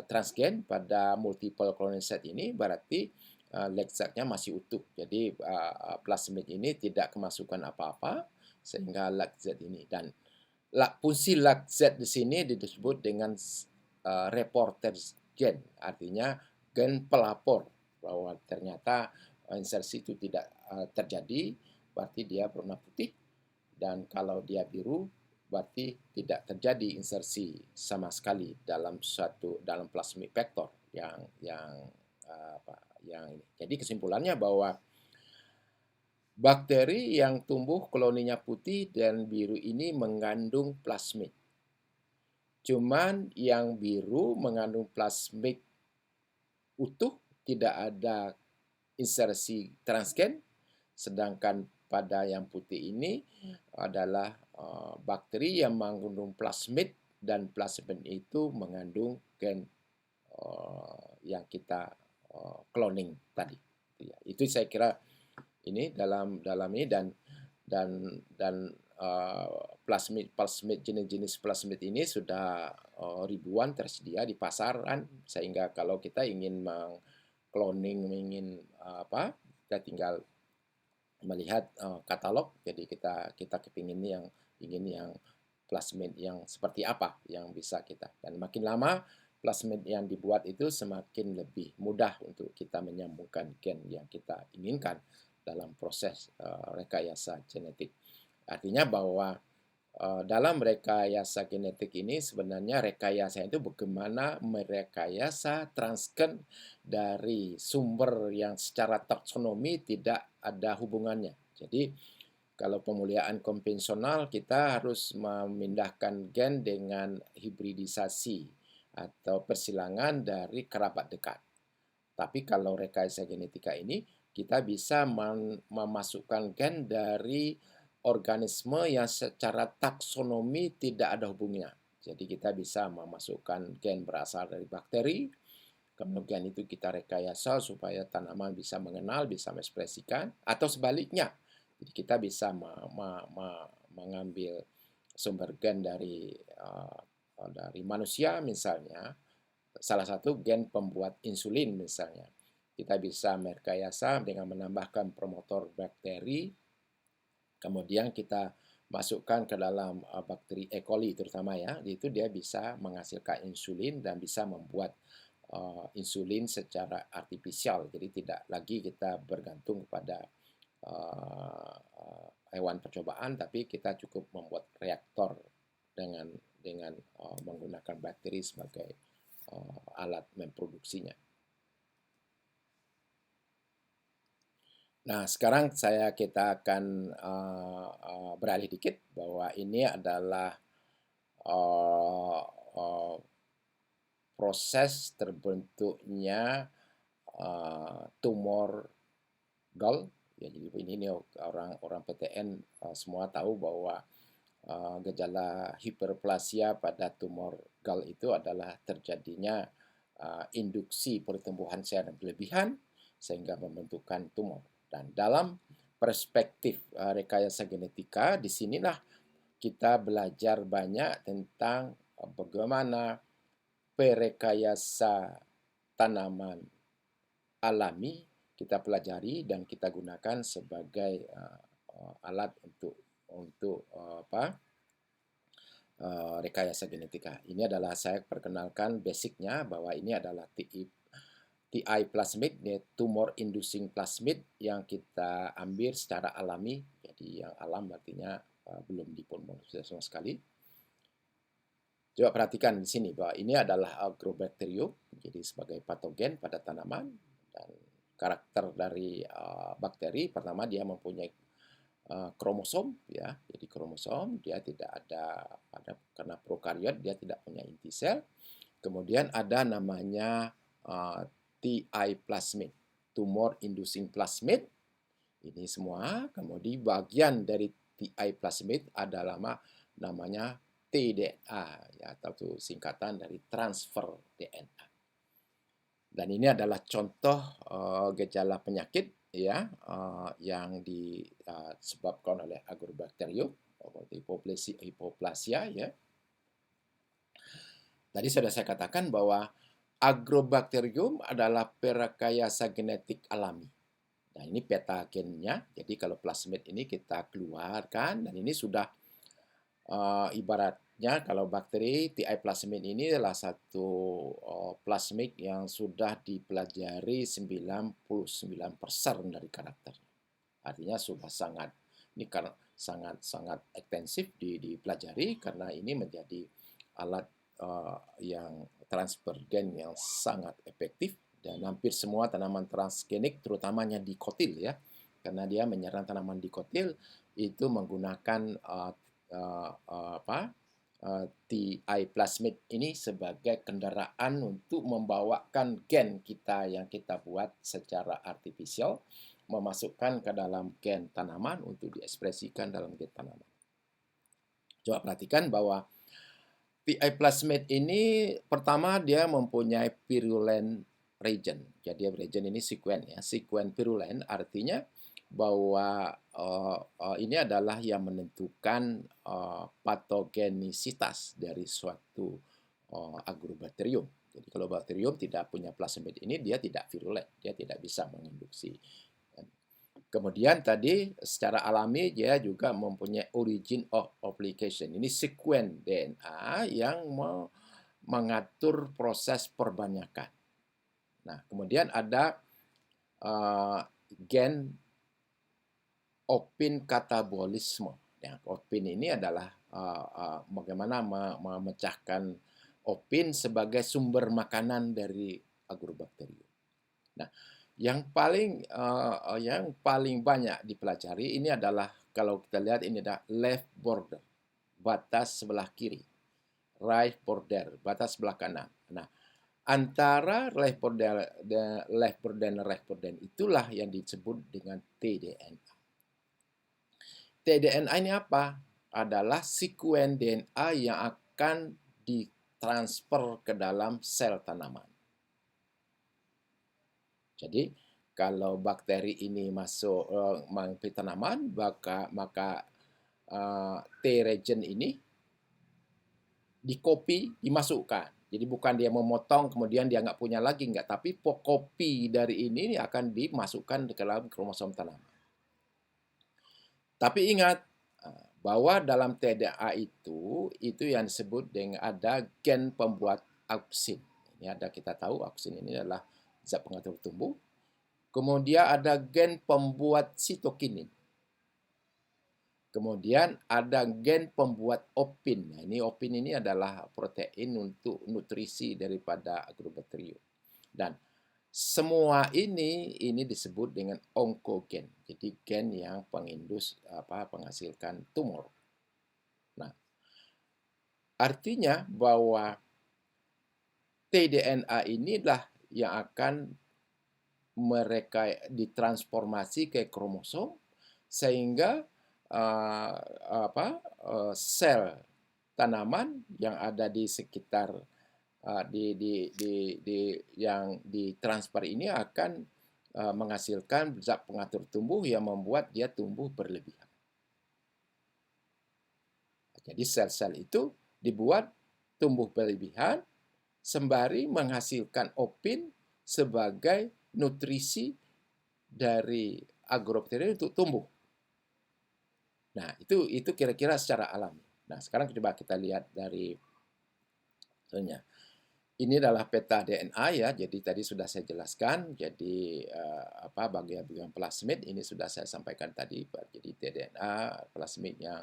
transgen pada multiple clonal set ini, berarti lak-Z-nya masih utuh. Jadi plasmid ini tidak kemasukan apa-apa sehingga lak-Z ini, dan fungsi lak-Z di sini disebut dengan reporter gen, artinya gen pelapor bahwa ternyata insersi itu tidak terjadi, berarti dia berwarna putih, dan kalau dia biru berarti tidak terjadi insersi sama sekali dalam plasmid vektor yang ini. Jadi kesimpulannya bahwa bakteri yang tumbuh koloninya putih dan biru ini mengandung plasmid. Cuman yang biru mengandung plasmid utuh, tidak ada insersi transgen, sedangkan pada yang putih ini adalah bakteri yang mengandung plasmid dan plasmid itu mengandung gen yang kita cloning tadi. Itu saya kira ini dalam ini dan plasmid jenis-jenis plasmid ini sudah ribuan tersedia di pasaran, sehingga kalau kita ingin cloning, ingin kita tinggal melihat katalog. Jadi kita kepingin yang plasmid yang seperti apa yang bisa kita, dan makin lama plasmid yang dibuat itu semakin lebih mudah untuk kita menyambungkan gen yang kita inginkan dalam proses rekayasa genetik. Artinya bahwa dalam rekayasa genetik ini sebenarnya rekayasa itu bagaimana merekayasa transgen dari sumber yang secara taksonomi tidak ada hubungannya. Jadi kalau pemuliaan konvensional kita harus memindahkan gen dengan hibridisasi atau persilangan dari kerabat dekat. Tapi kalau rekayasa genetika ini kita bisa memasukkan gen dari organisme yang secara taksonomi tidak ada hubungannya. Jadi kita bisa memasukkan gen berasal dari bakteri, kemudian itu kita rekayasa supaya tanaman bisa mengenal, bisa mengekspresikan, atau sebaliknya. Jadi kita bisa mengambil sumber gen dari manusia misalnya, salah satu gen pembuat insulin misalnya. Kita bisa merekayasa dengan menambahkan promotor bakteri, kemudian kita masukkan ke dalam bakteri E. coli terutama ya, itu dia bisa menghasilkan insulin dan bisa membuat insulin secara artifisial. Jadi tidak lagi kita bergantung kepada hewan percobaan, tapi kita cukup membuat reaktor dengan dengan menggunakan bakteri sebagai alat memproduksinya. Nah, sekarang kita akan beralih dikit bahwa ini adalah proses terbentuknya tumor gall. Ya, jadi ini orang PTN semua tahu bahwa gejala hiperplasia pada tumor gall itu adalah terjadinya induksi pertumbuhan sel berlebihan sehingga membentukkan tumor. Dan dalam perspektif rekayasa genetika, disinilah kita belajar banyak tentang bagaimana perekayasa tanaman alami kita pelajari dan kita gunakan sebagai alat untuk rekayasa genetika. Ini adalah saya perkenalkan basicnya bahwa ini adalah TI plasmid, tumor inducing plasmid yang kita ambil secara alami. Jadi yang alam artinya belum dipolimorfisasi sama sekali. Coba perhatikan di sini bahwa ini adalah Agrobacterium, jadi sebagai patogen pada tanaman, dan karakter dari bakteri pertama dia mempunyai kromosom, ya. Jadi kromosom dia tidak ada karena prokariot dia tidak punya inti sel. Kemudian ada namanya TI plasmid, tumor inducing plasmid. Ini semua. Kemudian bagian dari TI plasmid adalah namanya tDNA, ya, atau singkatan dari transfer DNA. Dan ini adalah contoh gejala penyakit, ya, yang disebabkan oleh Agrobacterium hipoplasia, ya. Tadi sudah saya katakan bahwa Agrobacterium adalah perekayasa genetik alami. Nah, ini peta gennya. Jadi kalau plasmid ini kita keluarkan, dan ini sudah ibaratnya kalau bakteri TI plasmid ini adalah satu plasmid yang sudah dipelajari 99% dari karakternya. Artinya sudah ini karena sangat ekstensif dipelajari karena ini menjadi alat yang transfer gen yang sangat efektif, dan hampir semua tanaman transgenik terutamanya dikotil, ya, karena dia menyerang tanaman dikotil itu menggunakan TI plasmid ini sebagai kendaraan untuk membawakan gen kita yang kita buat secara artifisial, memasukkan ke dalam gen tanaman untuk diekspresikan dalam gen tanaman. Coba perhatikan bahwa TI plasmid ini pertama dia mempunyai virulent region. Jadi region ini sekuen, ya. Sekuen virulent artinya bahwa ini adalah yang menentukan patogenisitas dari suatu Agrobacterium. Jadi kalau bakterium tidak punya plasmid ini, dia tidak virulent, dia tidak bisa menginduksi. Kemudian tadi secara alami dia juga mempunyai origin of application. Ini sekuen DNA yang mengatur proses perbanyakan. Nah, kemudian ada gen opin katabolisme. Ya, opin ini adalah bagaimana memecahkan opin sebagai sumber makanan dari Agrobacterium. Nah, yang paling banyak dipelajari ini adalah, kalau kita lihat ini adalah left border, batas sebelah kiri, right border, batas sebelah kanan. Nah, antara left border dan right border itulah yang disebut dengan tDNA. tDNA ini apa? Adalah sekuen DNA yang akan ditransfer ke dalam sel tanaman. Jadi kalau bakteri ini masuk ke tanaman, maka T region ini dikopi, dimasukkan. Jadi bukan dia memotong kemudian dia nggak punya lagi, nggak, tapi kopi dari ini akan dimasukkan ke dalam kromosom tanaman. Tapi ingat bahwa dalam tDNA itu yang disebut dengan ada gen pembuat auksin. Ini ada, kita tahu auksin ini adalah zat pengatur tumbuh. Kemudian ada gen pembuat sitokinin. Kemudian ada gen pembuat opin. Nah, opin ini adalah protein untuk nutrisi daripada agrobakterium. Dan semua ini disebut dengan onkogen. Jadi gen yang penghasilkan tumor. Nah, artinya bahwa tDNA inilah yang akan mereka ditransformasi ke kromosom sehingga sel tanaman yang ada di sekitar yang ditransfer ini akan menghasilkan zat pengatur tumbuh yang membuat dia tumbuh berlebihan. Jadi sel-sel itu dibuat tumbuh berlebihan sembari menghasilkan opin sebagai nutrisi dari agrobakterium untuk tumbuh. Nah, itu kira-kira secara alami. Nah, sekarang coba kita lihat dari contohnya. Ini adalah peta DNA ya. Jadi tadi sudah saya jelaskan. Jadi bagian-bagian plasmid ini sudah saya sampaikan tadi. Jadi tDNA plasmid yang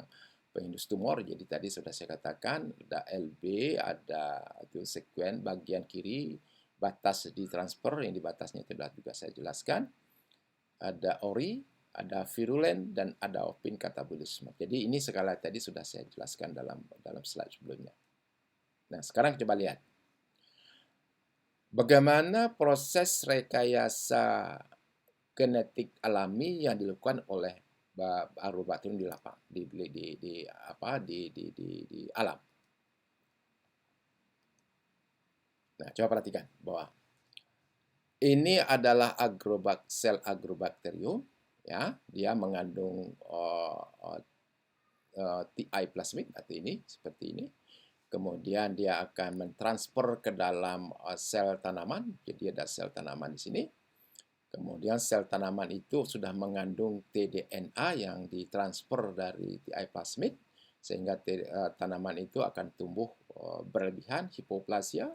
pengindus tumor. Jadi tadi sudah saya katakan ada LB, ada itu sekuen bagian kiri batas ditransfer yang di batasnya itu juga saya jelaskan. Ada ori, ada virulen, dan ada opin katabolisme. Jadi ini segala tadi sudah saya jelaskan dalam slide sebelumnya. Nah, sekarang coba lihat. Bagaimana proses rekayasa genetik alami yang dilakukan oleh agrobakterium di lapang, di alam. Nah, coba perhatikan bahwa ini adalah sel agrobakterium, ya, dia mengandung TI plasmid atau ini seperti ini. Kemudian dia akan mentransfer ke dalam sel tanaman. Jadi ada sel tanaman di sini. Kemudian sel tanaman itu sudah mengandung tDNA yang ditransfer dari TI plasmid sehingga tanaman itu akan tumbuh berlebihan, hipoplasia,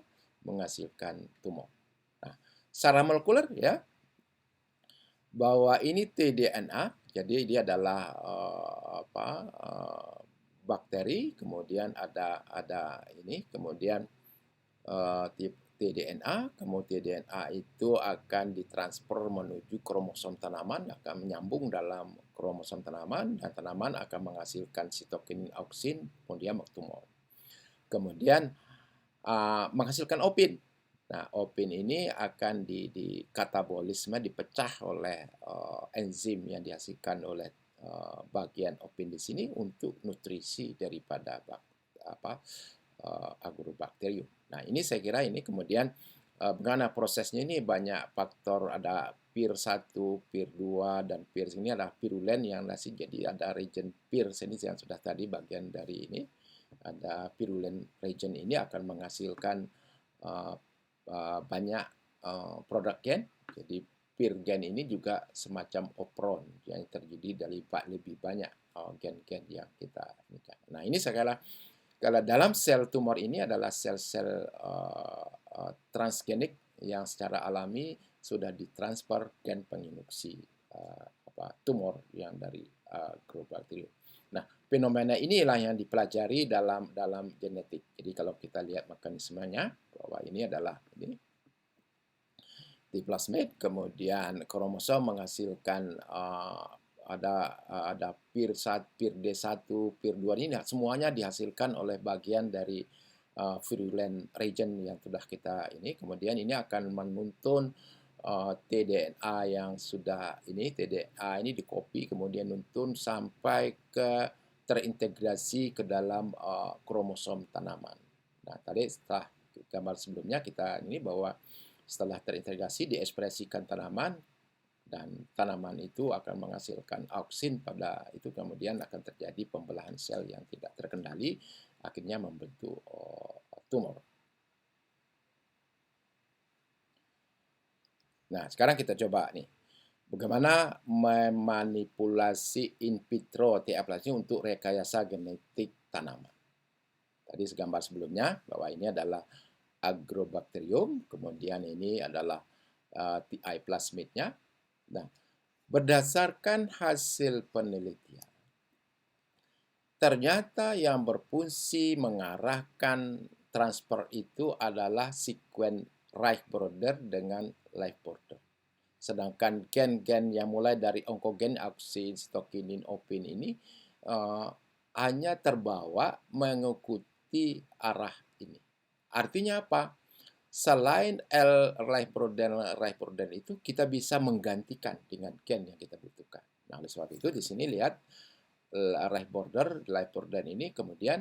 menghasilkan tumor. Nah, secara molekuler ya, bahwa ini tDNA, jadi dia adalah bakteri, kemudian ada ini, kemudian tDNA, kemudian tDNA itu akan ditransfer menuju kromosom tanaman, akan menyambung dalam kromosom tanaman, dan tanaman akan menghasilkan sitokinin auksin, kemudian tumor. Kemudian menghasilkan opin. Nah, opin ini akan di katabolisme dipecah oleh enzim yang dihasilkan oleh bagian opin di sini untuk nutrisi daripada agrobakterium. Nah, ini saya kira ini kemudian bagaimana prosesnya ini banyak faktor, ada PIR1, PIR2, dan PIR ini adalah virulen yang jadi ada region PIR ini yang sudah tadi bagian dari ini. Ada virulen region ini akan menghasilkan banyak produk gen. Jadi PIR gen ini juga semacam opron yang terjadi dari lebih banyak gen-gen yang kita ini. Nah, ini segala kalau dalam sel tumor ini adalah sel-sel transgenik yang secara alami sudah ditransfer gen penginduksi tumor yang dari agrobakterium. Nah, fenomena inilah yang dipelajari dalam genetik. Jadi kalau kita lihat mekanismenya, bahwa ini adalah ini di plasmid, kemudian kromosom menghasilkan ada PIR1, PIRD1, PIR2 ini semuanya dihasilkan oleh bagian dari virulen region yang sudah kita ini. Kemudian ini akan menuntun tDNA yang sudah ini, tDNA ini dikopi kemudian nuntun sampai ke terintegrasi ke dalam kromosom tanaman. Nah, tadi setelah gambar sebelumnya kita ini bahwa setelah terintegrasi diekspresikan tanaman, dan tanaman itu akan menghasilkan auksin pada itu, kemudian akan terjadi pembelahan sel yang tidak terkendali, akhirnya membentuk tumor. Nah, sekarang kita coba nih, bagaimana memanipulasi in vitro TI plasmid untuk rekayasa genetik tanaman. Tadi segambar sebelumnya bahwa ini adalah agrobakterium, kemudian ini adalah TI plasmidnya. Nah, berdasarkan hasil penelitian, Ternyata yang berfungsi mengarahkan transfer itu adalah sekuen right border dengan left border. Sedangkan gen-gen yang mulai dari onkogen, auksin, sitokinin, opin ini hanya terbawa mengikuti arah ini. Artinya apa? Selain right border itu, kita bisa menggantikan dengan gen yang kita butuhkan. Nah, oleh sebab itu di sini lihat right border ini kemudian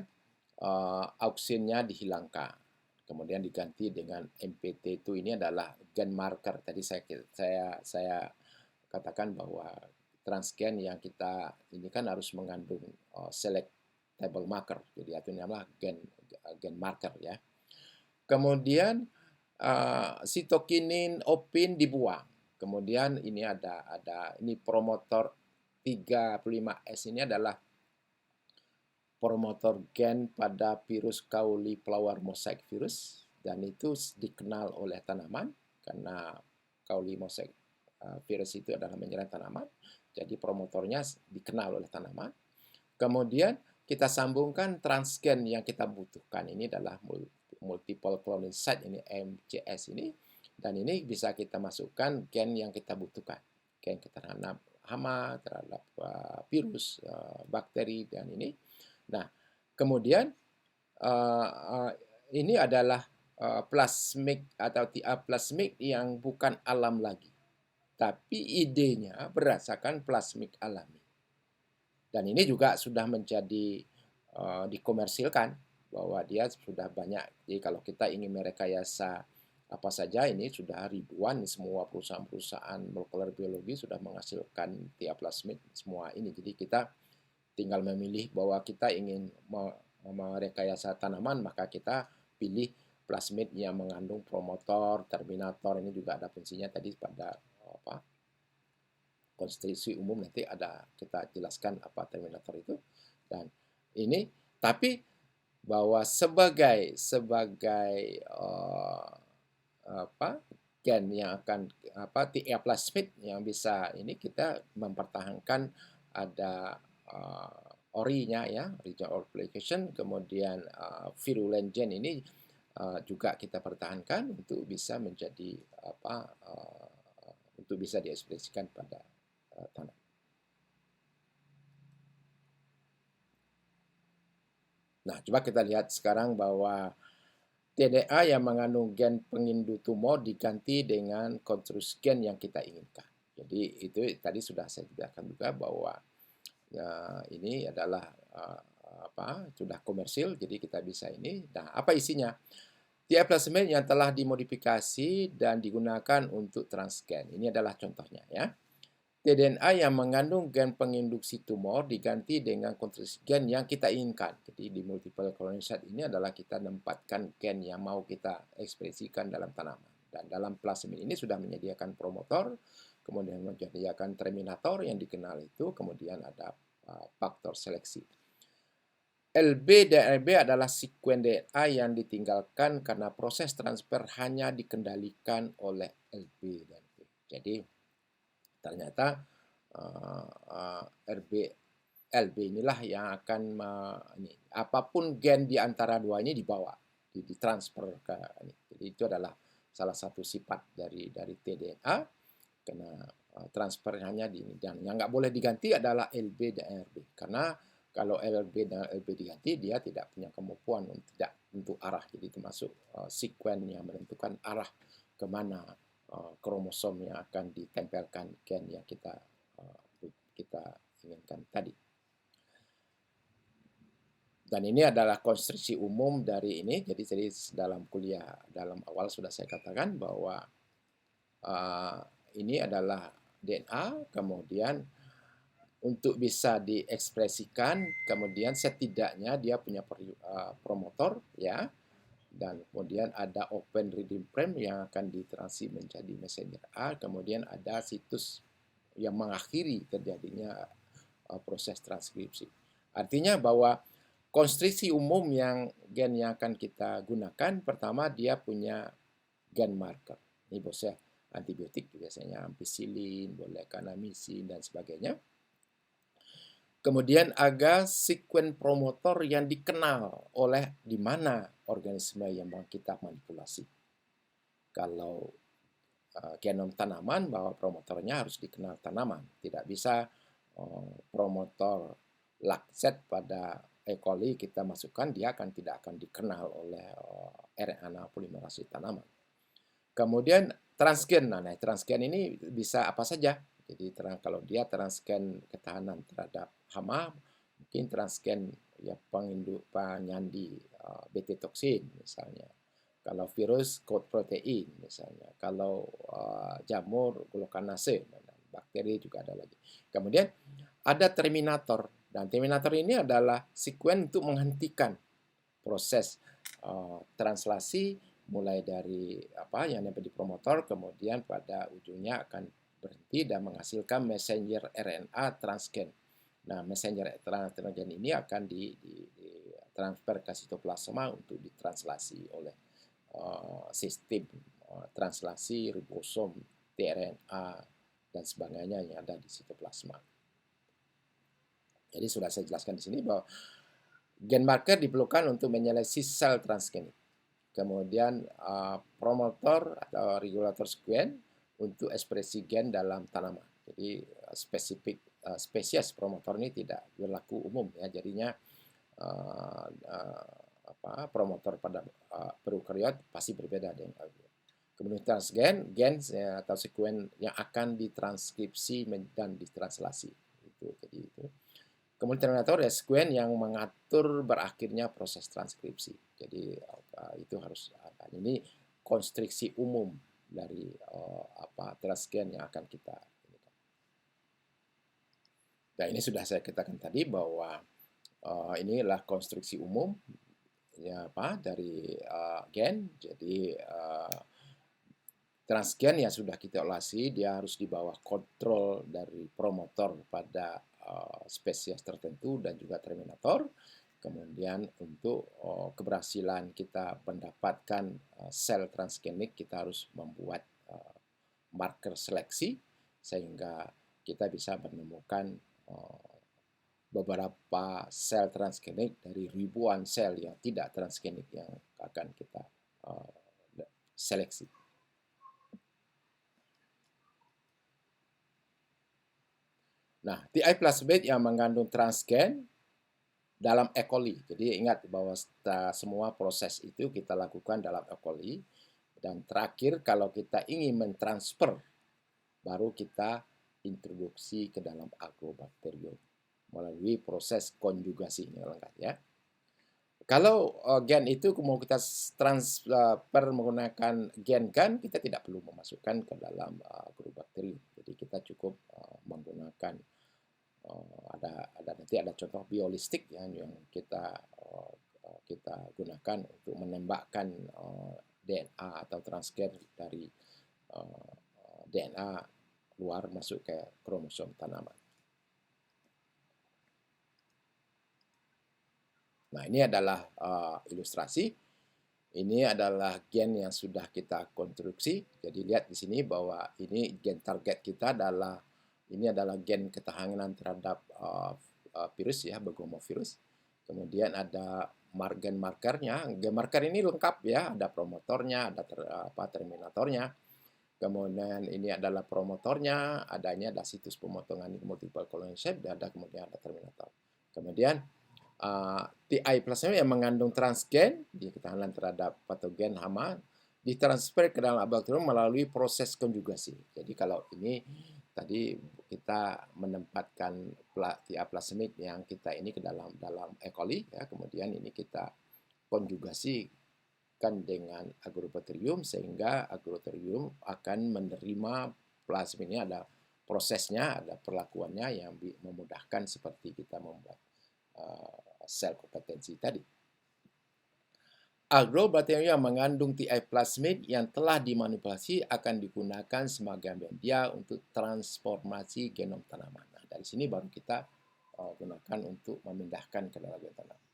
auksinnya dihilangkan. Kemudian diganti dengan MPT2 ini adalah gen marker. Tadi saya katakan bahwa transgen yang kita ini kan harus mengandung selectable marker. Jadi itu namanya gen marker ya. Kemudian sitokinin, opin dibuang. Kemudian ini ada ini promotor 35S ini adalah promotor gen pada virus cauliflower mosaic virus, dan itu dikenal oleh tanaman karena cauliflower mosaic virus itu adalah menyerang tanaman. Jadi promotornya dikenal oleh tanaman. Kemudian kita sambungkan transgen yang kita butuhkan, ini adalah multiple cloning site, ini MCS ini, dan ini bisa kita masukkan gen yang kita butuhkan, gen terhadap hama, terhadap virus, bakteri, dan ini. Nah, kemudian ini adalah plasmid atau plasmid yang bukan alam lagi, tapi idenya berdasarkan plasmid alami. Dan ini juga sudah menjadi dikomersilkan, bahwa dia sudah banyak. Jadi kalau kita ingin merekayasa apa saja, ini sudah ribuan, semua perusahaan-perusahaan molekuler biologi sudah menghasilkan tiaplasmid semua ini. Jadi kita tinggal memilih bahwa kita ingin merekayasa tanaman, maka kita pilih plasmid yang mengandung promotor, terminator. Ini juga ada fungsinya tadi pada konstitusi umum, nanti ada kita jelaskan apa terminator itu. Dan ini tapi bahwa sebagai gen yang akan plasmid yang bisa ini, kita mempertahankan ada orinya ya, region of replication, kemudian virulent gen ini juga kita pertahankan untuk bisa menjadi untuk bisa diekspresikan pada tanah. Nah, coba kita lihat sekarang bahwa TDA yang mengandung gen pengindu tumor diganti dengan konstruksi gen yang kita inginkan. Jadi itu tadi sudah saya jelaskan juga bahwa ini adalah sudah komersil, jadi kita bisa ini. Nah, apa isinya? Tiaplasmid yang telah dimodifikasi dan digunakan untuk transgen. Ini adalah contohnya ya. tDNA yang mengandung gen penginduksi tumor diganti dengan konstruksi gen yang kita inginkan. Jadi di multiple cloning site ini adalah kita menempatkan gen yang mau kita ekspresikan dalam tanaman. Dan dalam plasmid ini sudah menyediakan promotor, kemudian menyediakan terminator yang dikenal itu, kemudian ada faktor seleksi. LB dan LB adalah sekuen DNA yang ditinggalkan karena proses transfer hanya dikendalikan oleh LB dan B. Jadi ternyata LB inilah yang akan apapun gen di antara dua ini dibawa, ditransfer ke ini. Jadi itu adalah salah satu sifat dari tDNA, karena transfer hanya di ini. Dan yang nggak boleh diganti adalah LB dan RB, karena kalau LB dan LB diganti, dia tidak punya kemampuan untuk arah. Jadi termasuk sekuen yang menentukan arah kemana kromosom yang akan ditempelkan gen yang kita inginkan tadi. Dan ini adalah konstruksi umum dari ini. Jadi dalam kuliah dalam awal sudah saya katakan bahwa ini adalah DNA, kemudian untuk bisa diekspresikan, kemudian setidaknya dia punya promotor ya, dan kemudian ada open reading frame yang akan ditransi menjadi messenger R, kemudian ada situs yang mengakhiri terjadinya proses transkripsi. Artinya bahwa konstruksi umum yang gen yang akan kita gunakan, pertama dia punya gen marker. Ini bosnya antibiotik biasanya ampicillin, boleh kanamisin dan sebagainya. Kemudian ada sekuen promotor yang dikenal oleh di mana organisme yang mau kita manipulasi. Kalau genom tanaman, bahwa promotornya harus dikenal tanaman. Tidak bisa promotor lakset pada E. coli kita masukkan, dia tidak akan dikenal oleh RNA polimerase tanaman. Kemudian transgen, nah transgen ini bisa apa saja. Jadi kalau dia transgen ketahanan terhadap hama, mungkin transgen ya penyandi Bt toksin misalnya. Kalau virus coat protein misalnya. Kalau jamur glukanase, bakteri juga ada lagi. Kemudian ada terminator. Dan terminator ini adalah sekuen untuk menghentikan proses translasi mulai dari apa yang di promotor, kemudian pada ujungnya akan berhenti dan menghasilkan messenger RNA transgen. Nah, messenger RNA transgen ini akan ditransfer ke sitoplasma untuk ditranslasi oleh sistem translasi ribosom, tRNA, dan sebagainya yang ada di sitoplasma. Jadi sudah saya jelaskan di sini bahwa gen marker diperlukan untuk menyeleksi sel transgenik. Kemudian promotor atau regulator sekuen untuk ekspresi gen dalam tanaman. Jadi spesies promotor ini tidak berlaku umum ya. Jadinya promotor pada prokaryot pasti berbeda dengan eukariot. Kemudian transgen, gen atau sekuen yang akan ditranskripsi dan ditranslasi. Jadi itu. Kemudian terminator ya sekuen yang mengatur berakhirnya proses transkripsi. Jadi itu harus ada. Ini konstruksi umum dari transgen yang akan kita. Nah, ini sudah saya katakan tadi bahwa inilah konstruksi umum ya dari gen. Jadi transgen yang sudah kita olasi dia harus di bawah kontrol dari promotor pada spesies tertentu dan juga terminator. Kemudian untuk keberhasilan kita mendapatkan sel transgenik, kita harus membuat marker seleksi sehingga kita bisa menemukan beberapa sel transgenik dari ribuan sel yang tidak transgenik yang akan kita seleksi. Nah, TI plasmid yang mengandung transgen dalam E. coli. Jadi ingat bahwa semua proses itu kita lakukan dalam E. coli. Dan terakhir kalau kita ingin mentransfer, baru kita introduksi ke dalam Agrobacterium melalui proses konjugasi ini lengkap ya. Kalau gen itu mau kita transfer menggunakan gen kan, kita tidak perlu memasukkan ke dalam Agrobacterium. Jadi kita cukup menggunakan nanti ada contoh biolistik yang kita gunakan untuk menembakkan DNA atau transgen dari DNA luar masuk ke kromosom tanaman. Nah, ini adalah ilustrasi. Ini adalah gen yang sudah kita konstruksi. Jadi lihat di sini bahwa ini gen target kita adalah gen ketahanan terhadap virus ya, begomovirus. Kemudian ada gen markernya. Gen marker ini lengkap ya, ada promotornya, ada terminatornya. Kemudian ini adalah promotornya, ada situs pemotongan multiple colony shape, kemudian ada terminator. Kemudian TI plasmid yang mengandung transgen di ketahanan terhadap patogen hama ditransfer ke dalam Agrobacterium melalui proses konjugasi. Jadi kalau ini tadi kita menempatkan TI plasmid yang kita ini ke dalam E. coli ya, kemudian ini kita konjugasikan dengan Agrobacterium sehingga Agrobacterium akan menerima plasmidnya, ada prosesnya, ada perlakuannya yang memudahkan seperti kita membuat sel kompetensi tadi. Agrobacterium yang mengandung TI plasmid yang telah dimanipulasi akan digunakan sebagai media untuk transformasi genom tanaman. Nah, dari sini baru kita gunakan untuk memindahkan ke dalam genom tanaman.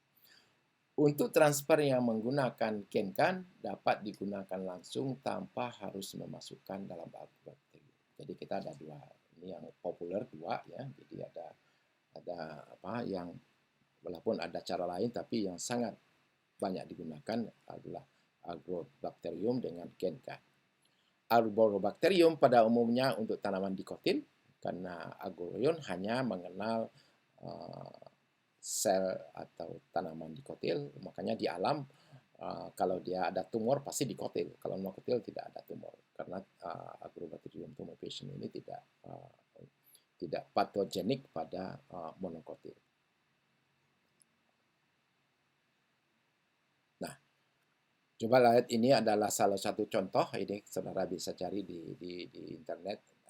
Untuk transfer yang menggunakan gen kan dapat digunakan langsung tanpa harus memasukkan dalam agrobacterium. Jadi kita ada dua, ini yang populer dua ya. Jadi ada Ada apa yang walaupun ada cara lain tapi yang sangat banyak digunakan adalah Agrobacterium dengan gen guide. Agrobacterium pada umumnya untuk tanaman dikotil karena Agrobacterium hanya mengenal sel atau tanaman dikotil, makanya di alam kalau dia ada tumor pasti dikotil, kalau non kotil tidak ada tumor karena Agrobacterium tumefaciem ini tidak patogenik pada monokotil. Nah, coba lihat, ini adalah salah satu contoh, ini saudara bisa cari di internet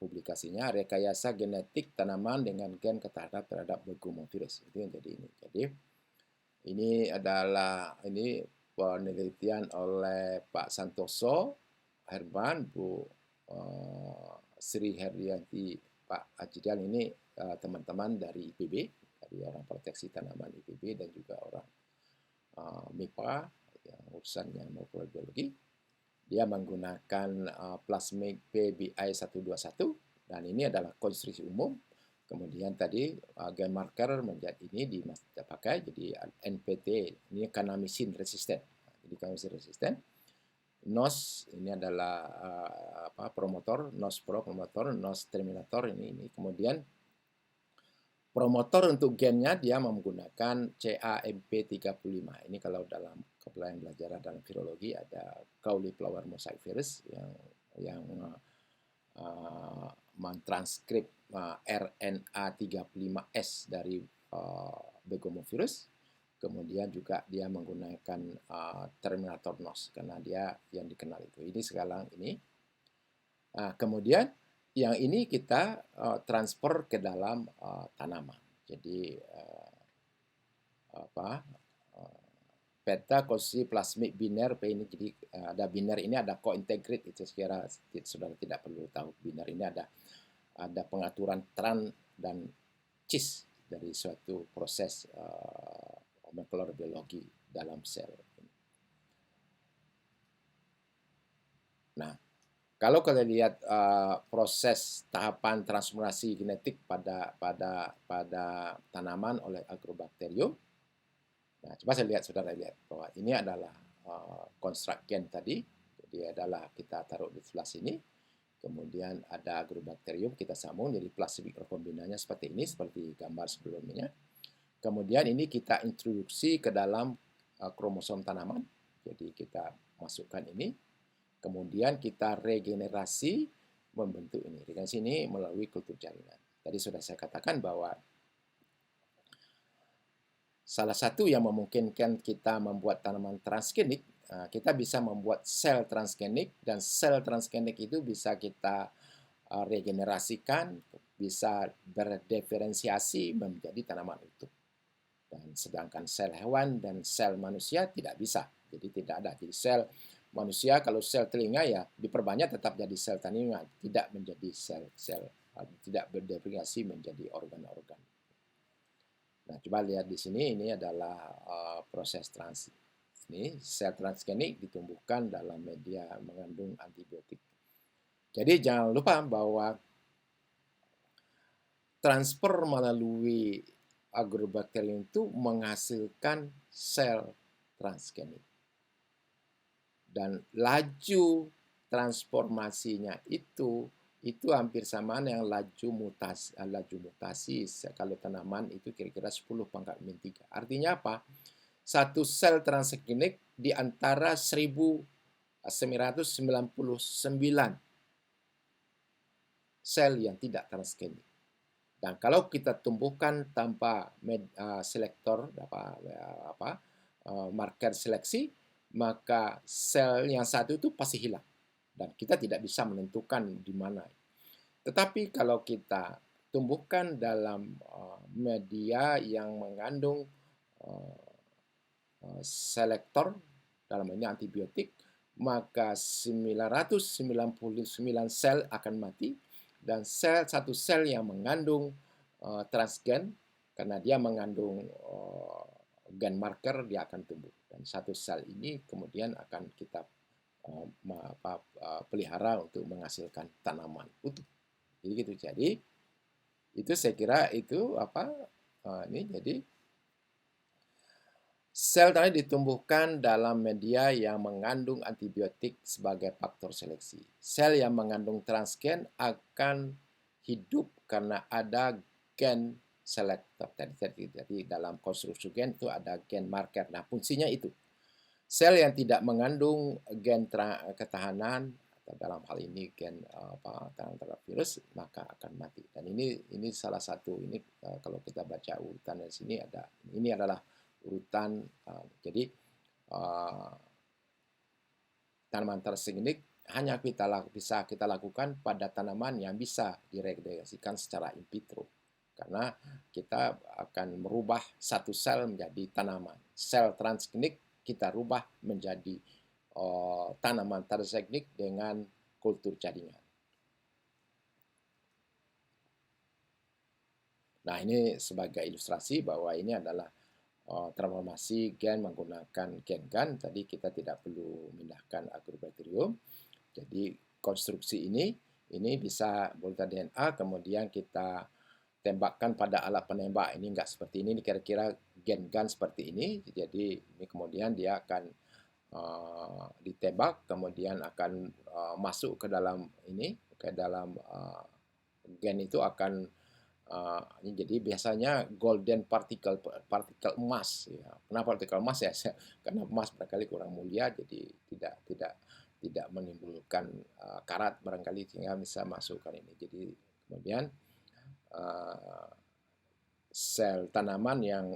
publikasinya, rekayasa genetik tanaman dengan gen ketahanan terhadap begomovirus. Itu yang jadi ini. Jadi ini adalah penelitian oleh Pak Santoso Herman, Bu Sri Herdianti, Pak Ajidan, ini teman-teman dari IPB, dari orang proteksi tanaman IPB dan juga orang MIPA yang urusannya mikrobiologi. Dia menggunakan plasmid PBI 121 dan ini adalah konstruksi umum. Kemudian tadi gen marker menjadi ini dipakai, jadi NPT ini kanamisin resisten. Jadi kanamisin resisten. NOS ini adalah promotor, NOS pro promotor, NOS terminator ini. Kemudian promotor untuk gennya dia menggunakan CAMP35. Ini kalau dalam kepelajaren belajar dalam virologi ada cauliflower mosaic virus yang mentranskrip RNA35S dari begomovirus. Kemudian juga dia menggunakan terminator NOS karena dia yang dikenal itu. Ini sekarang ini. Kemudian yang ini kita transfer ke dalam tanaman. Jadi peta konstruksi plasmid biner P ini, jadi ada biner ini, ada co-integrate, itu sekira saudara tidak perlu tahu. Biner ini ada pengaturan trans dan cis dari suatu proses molekular biologi dalam sel. Nah, kalau kalian lihat proses tahapan transformasi genetik pada tanaman oleh Agrobacterium, nah, coba saudara lihat bahwa ini adalah konstruk gen tadi. Jadi adalah kita taruh di sebelah sini. Kemudian ada Agrobacterium, kita sambung jadi plasmid rekombinannya seperti ini, seperti gambar sebelumnya. Kemudian ini kita introduksi ke dalam kromosom tanaman. Jadi kita masukkan ini. Kemudian kita regenerasi membentuk ini. Regenerasi ini melalui kultur jaringan. Tadi sudah saya katakan bahwa salah satu yang memungkinkan kita membuat tanaman transgenik, kita bisa membuat sel transgenik, dan sel transgenik itu bisa kita regenerasikan, bisa berdiferensiasi menjadi tanaman utuh. Dan sedangkan sel hewan dan sel manusia tidak bisa. Jadi tidak ada. Jadi sel manusia, kalau sel telinga ya diperbanyak tetap jadi sel telinga, tidak menjadi sel-sel, tidak berdiferensiasi menjadi organ-organ. Nah, coba lihat di sini, ini adalah proses trans. Ini sel transgenik ditumbuhkan dalam media mengandung antibiotik. Jadi jangan lupa bahwa transfer melalui Agrobacterium itu menghasilkan sel transgenik. Dan laju transformasinya itu hampir sama dengan laju mutasi. Kalau tanaman itu kira-kira 10 pangkat min 3. Artinya apa? Satu sel transgenik di antara 1999 sel yang tidak transgenik. Dan kalau kita tumbuhkan tanpa selektor, marker seleksi, maka sel yang satu itu pasti hilang. Dan kita tidak bisa menentukan di mana. Tetapi kalau kita tumbuhkan dalam media yang mengandung selektor, dalam ini antibiotik, maka 999 sel akan mati. Dan satu sel yang mengandung transgen, karena dia mengandung gen marker, dia akan tumbuh. Dan satu sel ini kemudian akan kita pelihara untuk menghasilkan tanaman utuh. Jadi gitu. Jadi Itu saya kira itu ini jadi sel tadi ditumbuhkan dalam media yang mengandung antibiotik sebagai faktor seleksi. Sel yang mengandung transgen akan hidup karena ada gen selektor. Jadi dalam konstruksi gen itu ada gen marker. Nah, fungsinya itu. Sel yang tidak mengandung gen ketahanan atau dalam hal ini gen tahanan terhadap virus maka akan mati. Dan ini salah satu ini kalau kita baca urutan dari sini ada ini adalah urutan jadi tanaman transgenik hanya bisa kita lakukan pada tanaman yang bisa diregenerasikan secara in vitro. Karena kita akan merubah satu sel menjadi tanaman. Sel transgenik kita rubah menjadi tanaman transgenik dengan kultur jaringan. Nah, ini sebagai ilustrasi bahwa ini adalah transformasi gen menggunakan gen GAN. Tadi kita tidak perlu memindahkan agrobacterium. Jadi konstruksi ini bisa multi DNA, kemudian kita tembakkan pada alat penembak. Ini enggak seperti ini kira-kira gen GAN seperti ini. Jadi ini kemudian dia akan ditembak, kemudian akan masuk ke dalam gen itu akan jadi biasanya golden particle emas. Ya. Kenapa partikel emas ya? Karena emas barangkali kurang mulia, jadi tidak menimbulkan karat barangkali sehingga bisa masukkan ini. Jadi kemudian sel tanaman yang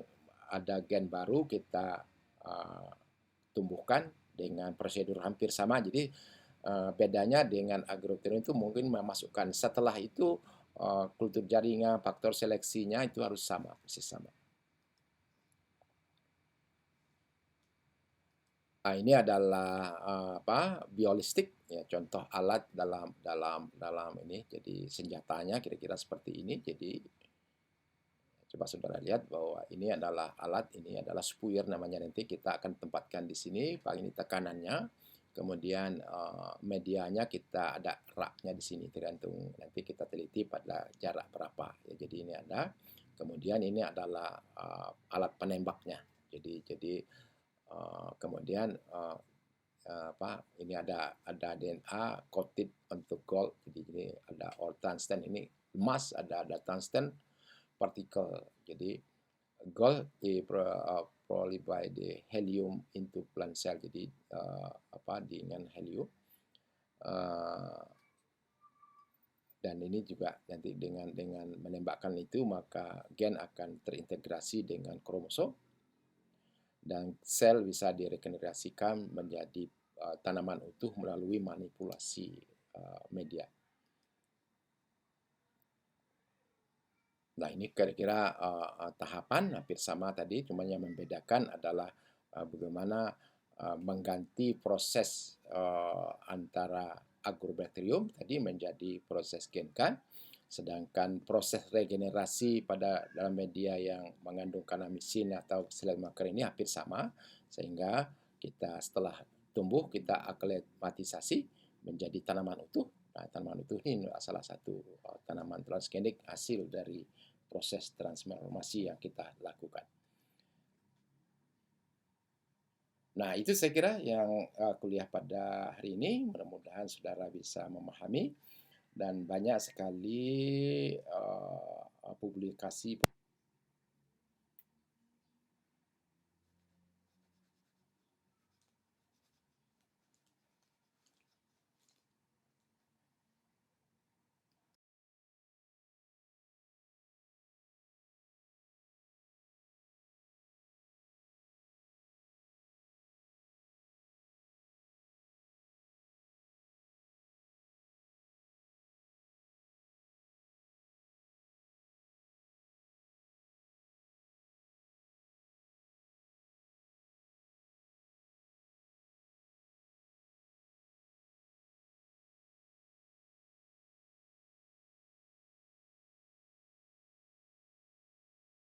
ada gen baru kita tumbuhkan dengan prosedur hampir sama. Jadi bedanya dengan agrobacterium itu mungkin memasukkan setelah itu kultur jaringan, faktor seleksinya itu harus sama, persis sama. Nah, ini adalah biolistik ya, contoh alat dalam ini. Jadi senjatanya kira-kira seperti ini. Jadi coba saudara lihat bahwa ini adalah alat, ini adalah spuyer namanya, nanti kita akan tempatkan di sini. Ini tekanannya. Kemudian medianya kita ada raknya di sini, tergantung nanti kita teliti pada jarak berapa. Ya, jadi ini ada. Kemudian ini adalah alat penembaknya. Jadi kemudian ini ada DNA coated untuk gold. Jadi ada tungsten, ini emas, ada tungsten partikel. Jadi gold probably by the helium into plant cell. Jadi dengan helium. Dan ini juga nanti dengan menembakkan itu maka gen akan terintegrasi dengan kromosom dan sel bisa diregenerasikan menjadi tanaman utuh melalui manipulasi media. Nah, ini kira-kira tahapan hampir sama tadi, cuma yang membedakan adalah bagaimana mengganti proses antara agrobacterium tadi menjadi proses gen GAN, sedangkan proses regenerasi dalam media yang mengandung kanamisin atau sel marker ini hampir sama, sehingga kita setelah tumbuh kita aklimatisasi menjadi tanaman utuh. Nah, tanaman utuh ini salah satu tanaman transgenik hasil dari proses transformasi yang kita lakukan. Nah, itu saya kira yang kuliah pada hari ini. Mudah-mudahan saudara bisa memahami dan banyak sekali publikasi